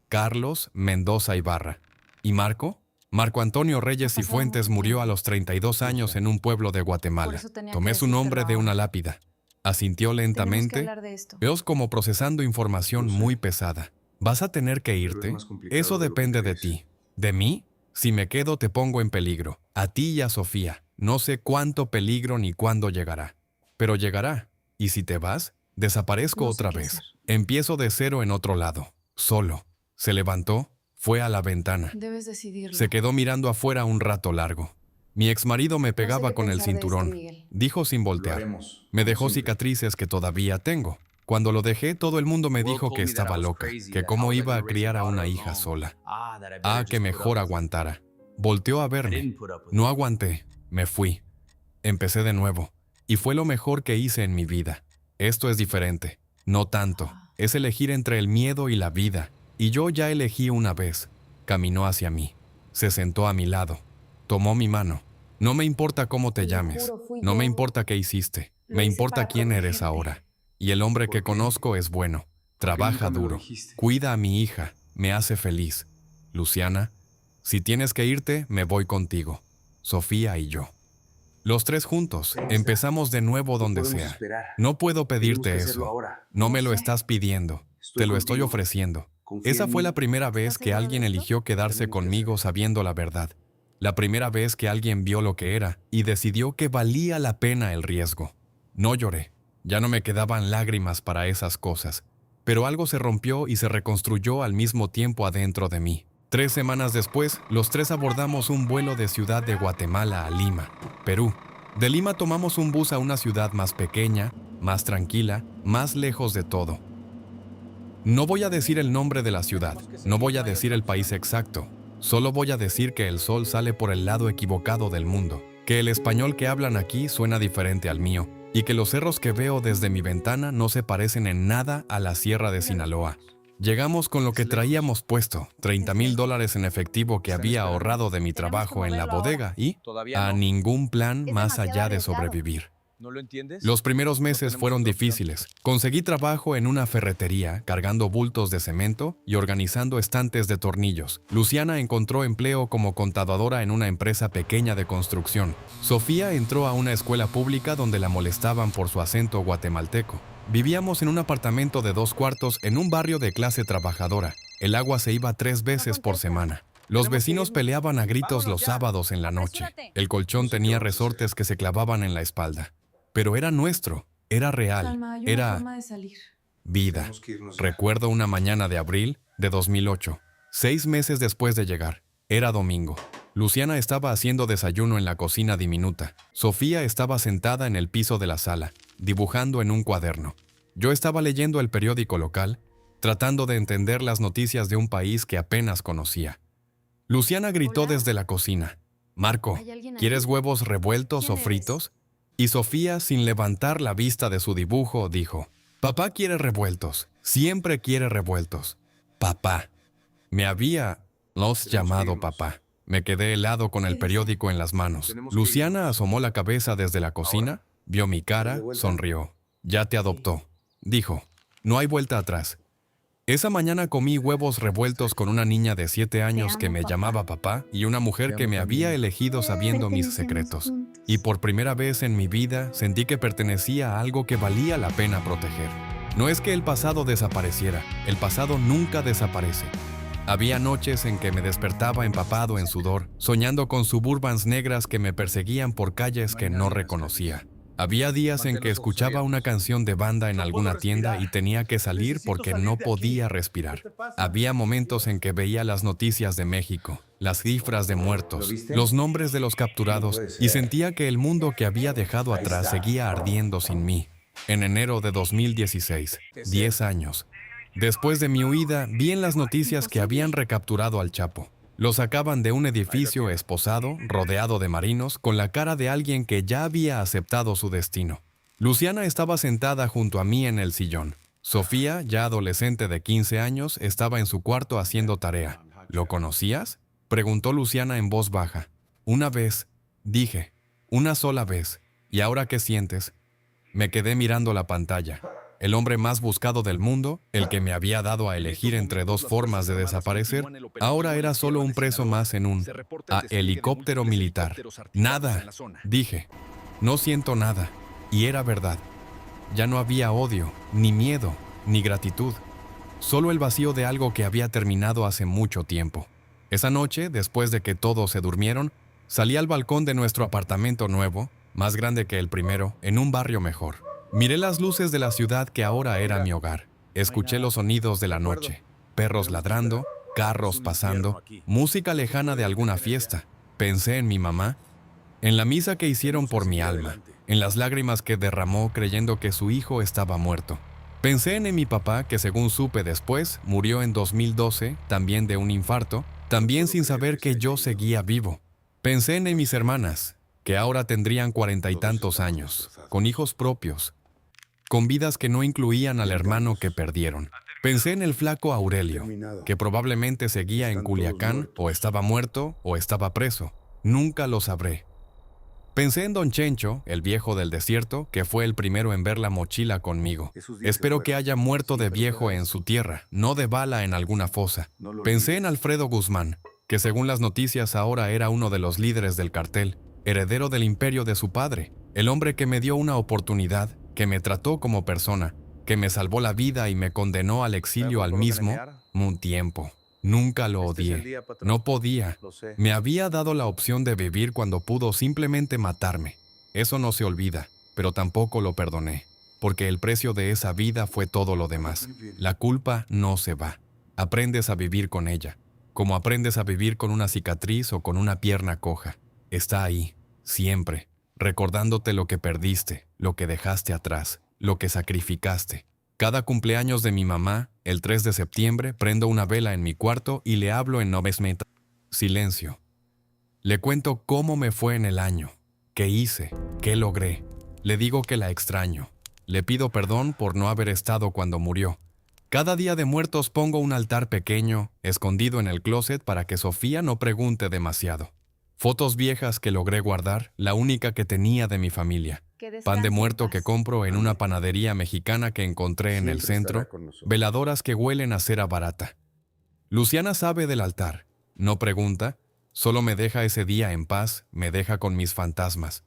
Carlos Mendoza Ibarra. ¿Y Marco? Marco Antonio Reyes y pasado Fuentes mucho murió tiempo. a los 32 años en un pueblo de Por Guatemala. eso tenía que Tomé su decírtelo nombre de ahora. una lápida. Asintió Tenemos que lentamente. hablar de esto. Veos como procesando información Lo sé. muy pesada. ¿Vas a tener que Pero es irte? más complicado Eso de lo que depende de crees. ti. ¿De mí? Si me quedo te pongo en peligro. A ti y a Sofía. No sé cuánto peligro ni cuándo llegará. Pero llegará. Y si te vas, desaparezco No sé otra qué vez. hacer. Empiezo de cero en otro lado. Solo. Se levantó, fue a la ventana. Debes decidirlo. Se quedó mirando afuera un rato largo. Mi exmarido me No sé pegaba qué con el pensar de esto, cinturón. Miguel. Dijo sin Lo voltear. haremos. Me como dejó siempre. cicatrices que todavía tengo. Cuando lo dejé, todo el mundo me dijo que estaba loca, que cómo iba a criar a una hija sola. Que mejor aguantara. Volteó a verme. No aguanté. Me fui. Empecé de nuevo. Y fue lo mejor que hice en mi vida. Esto es diferente. No tanto. Es elegir entre el miedo y la vida. Y yo ya elegí una vez. Caminó hacia mí. Se sentó a mi lado. Tomó mi mano. No me importa cómo te Te lo llames. juro, fui No me yo. importa qué hiciste. Lo Me hice importa para quién eres protegerte. ahora. Y el hombre que ¿Por qué? conozco es bueno. ¿Por qué Trabaja nunca me lo duro. dijiste? Cuida a mi hija. Me hace feliz. Luciana, si tienes que irte, me voy contigo. Sofía y yo. Los tres juntos. Empezamos de nuevo No donde podemos sea. esperar. No puedo Tenemos pedirte que hacerlo eso. ahora. No me lo sé. estás pidiendo. Estoy Te lo estoy contigo. ofreciendo. Confía Esa en fue mí. la primera vez ¿Estás que seguro alguien de esto? eligió quedarse Tenemos que conmigo hacerlo. sabiendo la verdad. La primera vez que alguien vio lo que era y decidió que valía la pena el riesgo. No lloré. Ya no me quedaban lágrimas para esas cosas. Pero algo se rompió y se reconstruyó al mismo tiempo adentro de mí. 3 semanas después, los tres abordamos un vuelo de Ciudad de Guatemala a Lima, Perú. De Lima tomamos un bus a una ciudad más pequeña, más tranquila, más lejos de todo. No voy a decir el nombre de la ciudad, no voy a decir el país exacto, solo voy a decir que el sol sale por el lado equivocado del mundo, que el español que hablan aquí suena diferente al mío, y que los cerros que veo desde mi ventana no se parecen en nada a la Sierra de Sinaloa. Llegamos con lo que traíamos puesto, $30,000 en efectivo que había ahorrado de mi trabajo en la bodega y a ningún plan Es más demasiado allá de arriesgado. sobrevivir. ¿No lo entiendes? Los primeros No meses tenemos fueron otra opción. difíciles. Conseguí trabajo en una ferretería, cargando bultos de cemento y organizando estantes de tornillos. Luciana encontró empleo como contadora en una empresa pequeña de construcción. Sofía entró a una escuela pública donde la molestaban por su acento guatemalteco. Vivíamos en un apartamento de 2 cuartos en un barrio de clase trabajadora. El agua se iba 3 veces por semana. Los vecinos peleaban a gritos los sábados en la noche. El colchón tenía resortes que se clavaban en la espalda. Pero era nuestro, era real, Calma, hay una era forma de salir. vida. Tenemos que irnos ya. Recuerdo una mañana de abril de 2008, 6 meses después de llegar. Era domingo. Luciana estaba haciendo desayuno en la cocina diminuta. Sofía estaba sentada en el piso de la sala, dibujando en un cuaderno. Yo estaba leyendo el periódico local, tratando de entender las noticias de un país que apenas conocía. Luciana gritó Hola. desde la cocina: «Marco, ¿Hay alguien ahí? ¿quieres huevos revueltos ¿Quién o eres? fritos?» Y Sofía, sin levantar la vista de su dibujo, dijo: «Papá quiere revueltos, siempre quiere revueltos. Papá». Me había los que llamado irnos. papá. Me quedé helado con el periódico en las manos. Tenemos que Luciana asomó la cabeza desde la cocina, vio mi cara, ¿De vuelta? sonrió. «Ya te adoptó», dijo. «No hay vuelta atrás». Esa mañana comí huevos revueltos con una niña de 7 años que amo, me papá. llamaba papá y una mujer Te que amo me también. había elegido sabiendo mis Pertenecemos secretos. juntos. Y por primera vez en mi vida sentí que pertenecía a algo que valía la pena proteger. No es que el pasado desapareciera, el pasado nunca desaparece. Había noches en que me despertaba empapado en sudor, soñando con Suburbans negras que me perseguían por calles que no reconocía. Había días en que escuchaba una canción de banda en alguna tienda y tenía que salir porque no podía respirar. Había momentos en que veía las noticias de México, las cifras de muertos, ¿Lo viste? los nombres de los capturados No puede ser. y sentía que el mundo que había dejado Ahí atrás está. seguía ardiendo sin mí. En enero de 2016, 10 años. Después de mi huida, vi en las noticias que habían recapturado al Chapo. Lo sacaban de un edificio esposado, rodeado de marinos, con la cara de alguien que ya había aceptado su destino. Luciana estaba sentada junto a mí en el sillón. Sofía, ya adolescente de 15 años, estaba en su cuarto haciendo tarea. ¿Lo conocías?, preguntó Luciana en voz baja. Una vez, dije, una sola vez. ¿Y ahora qué sientes? Me quedé mirando la pantalla. El hombre más buscado del mundo, el que me había dado a elegir entre 2 formas de desaparecer, ahora era solo un preso más en un helicóptero militar. Nada, dije. No siento nada. Y era verdad. Ya no había odio, ni miedo, ni gratitud. Solo el vacío de algo que había terminado hace mucho tiempo. Esa noche, después de que todos se durmieron, salí al balcón de nuestro apartamento nuevo, más grande que el primero, en un barrio mejor. Miré las luces de la ciudad que ahora era mi hogar. Escuché los sonidos de la noche, perros ladrando, carros pasando, música lejana de alguna fiesta. Pensé en mi mamá, en la misa que hicieron por mi alma, en las lágrimas que derramó creyendo que su hijo estaba muerto. Pensé en mi papá, que según supe después, murió en 2012, también de un infarto, también sin saber que yo seguía vivo. Pensé en mis hermanas, que ahora tendrían 40 y tantos años, con hijos propios, con vidas que no incluían al hermano que perdieron. Pensé en el flaco Aurelio, que probablemente seguía en Culiacán, o estaba muerto, o estaba preso. Nunca lo sabré. Pensé en don Chencho, el viejo del desierto, que fue el primero en ver la mochila conmigo. Espero que haya muerto de viejo en su tierra, no de bala en alguna fosa. Pensé en Alfredo Guzmán, que según las noticias ahora era uno de los líderes del cartel, heredero del imperio de su padre, el hombre que me dio una oportunidad, que me trató como persona, que me salvó la vida y me condenó al exilio al mismo tiempo. Nunca lo odié. No podía. Me había dado la opción de vivir cuando pudo simplemente matarme. Eso no se olvida, pero tampoco lo perdoné, porque el precio de esa vida fue todo lo demás. La culpa no se va. Aprendes a vivir con ella, como aprendes a vivir con una cicatriz o con una pierna coja. Está ahí, siempre, recordándote lo que perdiste, lo que dejaste atrás, lo que sacrificaste. Cada cumpleaños de mi mamá, el 3 de septiembre, prendo una vela en mi cuarto y le hablo en novesmeta. Silencio. Le cuento cómo me fue en el año, qué hice, qué logré. Le digo que la extraño. Le pido perdón por no haber estado cuando murió. Cada día de muertos pongo un altar pequeño, escondido en el closet para que Sofía no pregunte demasiado. Fotos viejas que logré guardar, la única que tenía de mi familia. Pan de muerto que compro en una panadería mexicana que encontré en el centro, veladoras que huelen a cera barata. Luciana sabe del altar, no pregunta, solo me deja ese día en paz, me deja con mis fantasmas.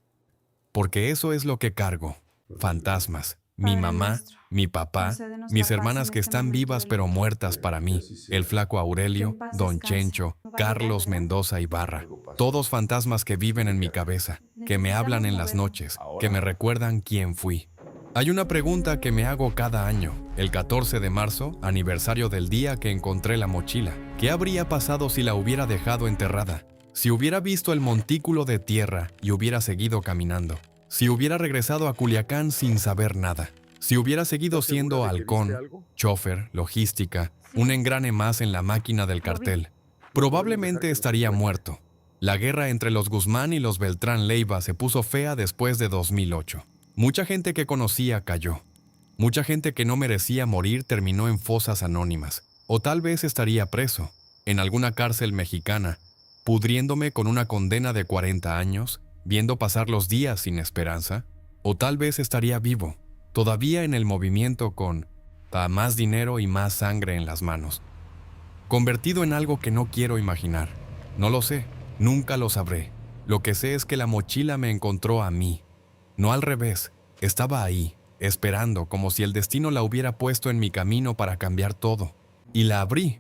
Porque eso es lo que cargo, fantasmas. Mi mamá, mi papá, mis hermanas que están vivas pero muertas para mí, el flaco Aurelio, don Chencho, Carlos Mendoza Ibarra, todos fantasmas que viven en mi cabeza, que me hablan en las noches, que me recuerdan quién fui. Hay una pregunta que me hago cada año, el 14 de marzo, aniversario del día que encontré la mochila. ¿Qué habría pasado si la hubiera dejado enterrada? Si hubiera visto el montículo de tierra y hubiera seguido caminando. Si hubiera regresado a Culiacán sin saber nada. Si hubiera seguido siendo halcón, chofer, logística, un engrane más en la máquina del cartel. Probablemente estaría muerto. La guerra entre los Guzmán y los Beltrán Leiva se puso fea después de 2008. Mucha gente que conocía cayó. Mucha gente que no merecía morir terminó en fosas anónimas. O tal vez estaría preso, en alguna cárcel mexicana, pudriéndome con una condena de 40 años, viendo pasar los días sin esperanza. O tal vez estaría vivo, todavía en el movimiento con más dinero y más sangre en las manos. Convertido en algo que no quiero imaginar. No lo sé, nunca lo sabré. Lo que sé es que la mochila me encontró a mí. No al revés, estaba ahí, esperando como si el destino la hubiera puesto en mi camino para cambiar todo. Y la abrí,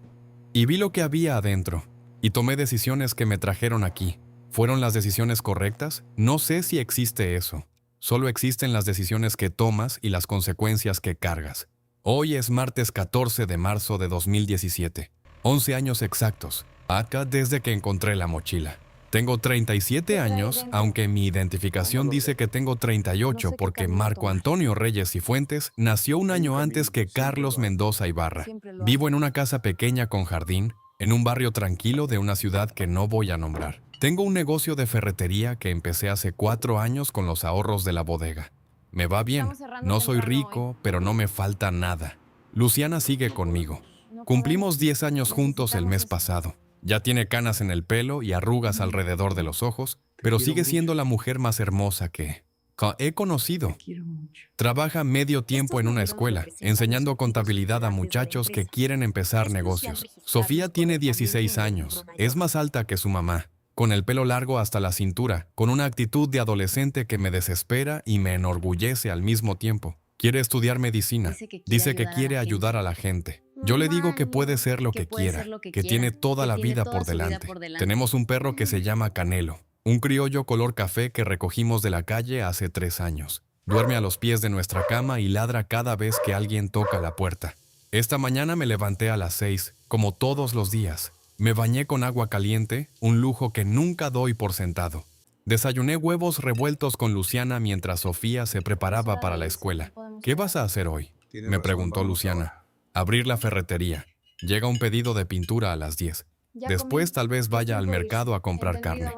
y vi lo que había adentro, y tomé decisiones que me trajeron aquí. ¿Fueron las decisiones correctas? No sé si existe eso. Solo existen las decisiones que tomas y las consecuencias que cargas. Hoy es martes 14 de marzo de 2017. 11 años exactos, acá desde que encontré la mochila. Tengo 37 años, aunque mi identificación dice que tengo 38 porque Marco Antonio Reyes Cifuentes nació un año antes que Carlos Mendoza Ibarra. Vivo en una casa pequeña con jardín, en un barrio tranquilo de una ciudad que no voy a nombrar. Tengo un negocio de ferretería que empecé hace 4 años con los ahorros de la bodega. Me va bien, no soy rico, pero no me falta nada. Luciana sigue conmigo. Cumplimos 10 años juntos el mes pasado. Ya tiene canas en el pelo y arrugas alrededor de los ojos, pero sigue siendo la mujer más hermosa que he conocido. Trabaja medio tiempo en una escuela, enseñando contabilidad a muchachos que quieren empezar negocios. Sofía tiene 16 años, es más alta que su mamá, con el pelo largo hasta la cintura, con una actitud de adolescente que me desespera y me enorgullece al mismo tiempo. Quiere estudiar medicina, dice que quiere ayudar a la gente. Yo le digo que puede ser lo que quiera, que tiene toda la vida por delante. Tenemos un perro que se llama Canelo, un criollo color café que recogimos de la calle hace 3 años. Duerme a los pies de nuestra cama y ladra cada vez que alguien toca la puerta. Esta mañana me levanté a las 6, como todos los días. Me bañé con agua caliente, un lujo que nunca doy por sentado. Desayuné huevos revueltos con Luciana mientras Sofía se preparaba para la escuela. ¿Qué vas a hacer hoy?, me preguntó Luciana. Abrir la ferretería. Llega un pedido de pintura a las 10. Después tal vez vaya al mercado a comprar carne.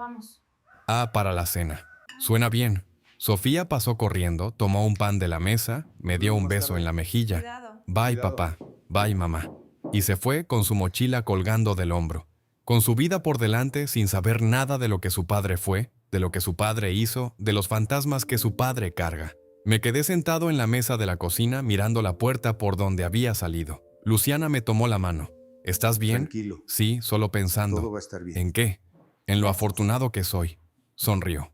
Para la cena. Suena bien. Sofía pasó corriendo, tomó un pan de la mesa, me dio un beso en la mejilla. Bye, papá. Bye, mamá. Y se fue con su mochila colgando del hombro. Con su vida por delante, sin saber nada de lo que su padre fue, de lo que su padre hizo, de los fantasmas que su padre carga. Me quedé sentado en la mesa de la cocina mirando la puerta por donde había salido. Luciana me tomó la mano. ¿Estás bien? Tranquilo. Sí, solo pensando. Todo va a estar bien. ¿En qué? En lo afortunado que soy. Sonrió.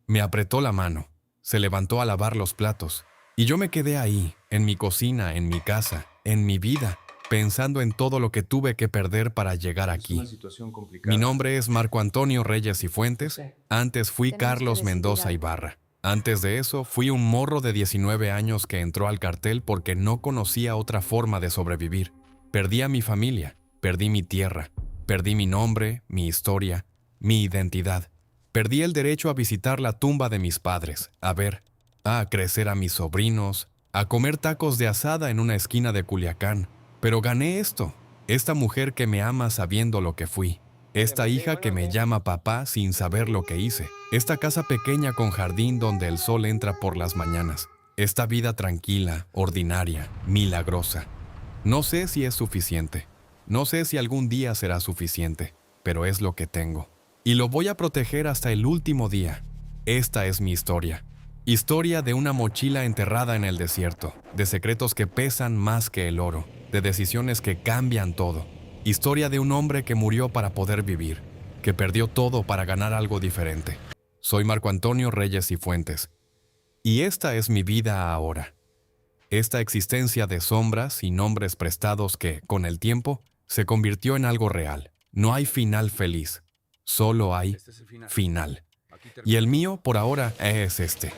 Me apretó la mano. Se levantó a lavar los platos. Y yo me quedé ahí, en mi cocina, en mi casa, en mi vida, pensando en todo lo que tuve que perder para llegar aquí. Es una situación complicada. Mi nombre es Marco Antonio Reyes y Fuentes. Antes fui Carlos Mendoza Ibarra. Antes de eso, fui un morro de 19 años que entró al cartel porque no conocía otra forma de sobrevivir. Perdí a mi familia, perdí mi tierra, perdí mi nombre, mi historia, mi identidad. Perdí el derecho a visitar la tumba de mis padres, a ver, a crecer a mis sobrinos, a comer tacos de asada en una esquina de Culiacán. Pero gané esto, esta mujer que me ama sabiendo lo que fui. Esta hija que me llama papá sin saber lo que hice. Esta casa pequeña con jardín donde el sol entra por las mañanas. Esta vida tranquila, ordinaria, milagrosa. No sé si es suficiente. No sé si algún día será suficiente, pero es lo que tengo. Y lo voy a proteger hasta el último día. Esta es mi historia. Historia de una mochila enterrada en el desierto, de secretos que pesan más que el oro, de decisiones que cambian todo. Historia de un hombre que murió para poder vivir, que perdió todo para ganar algo diferente. Soy Marco Antonio Reyes y Fuentes. Y esta es mi vida ahora. Esta existencia de sombras y nombres prestados que, con el tiempo, se convirtió en algo real. No hay final feliz, solo hay final. Y el mío, por ahora, es este.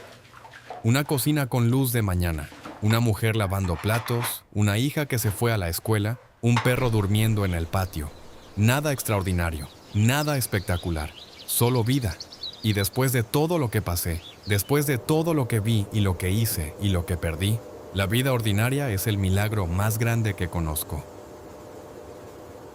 Una cocina con luz de mañana, una mujer lavando platos, una hija que se fue a la escuela, un perro durmiendo en el patio. Nada extraordinario, nada espectacular, solo vida. Y después de todo lo que pasé, después de todo lo que vi y lo que hice y lo que perdí, la vida ordinaria es el milagro más grande que conozco.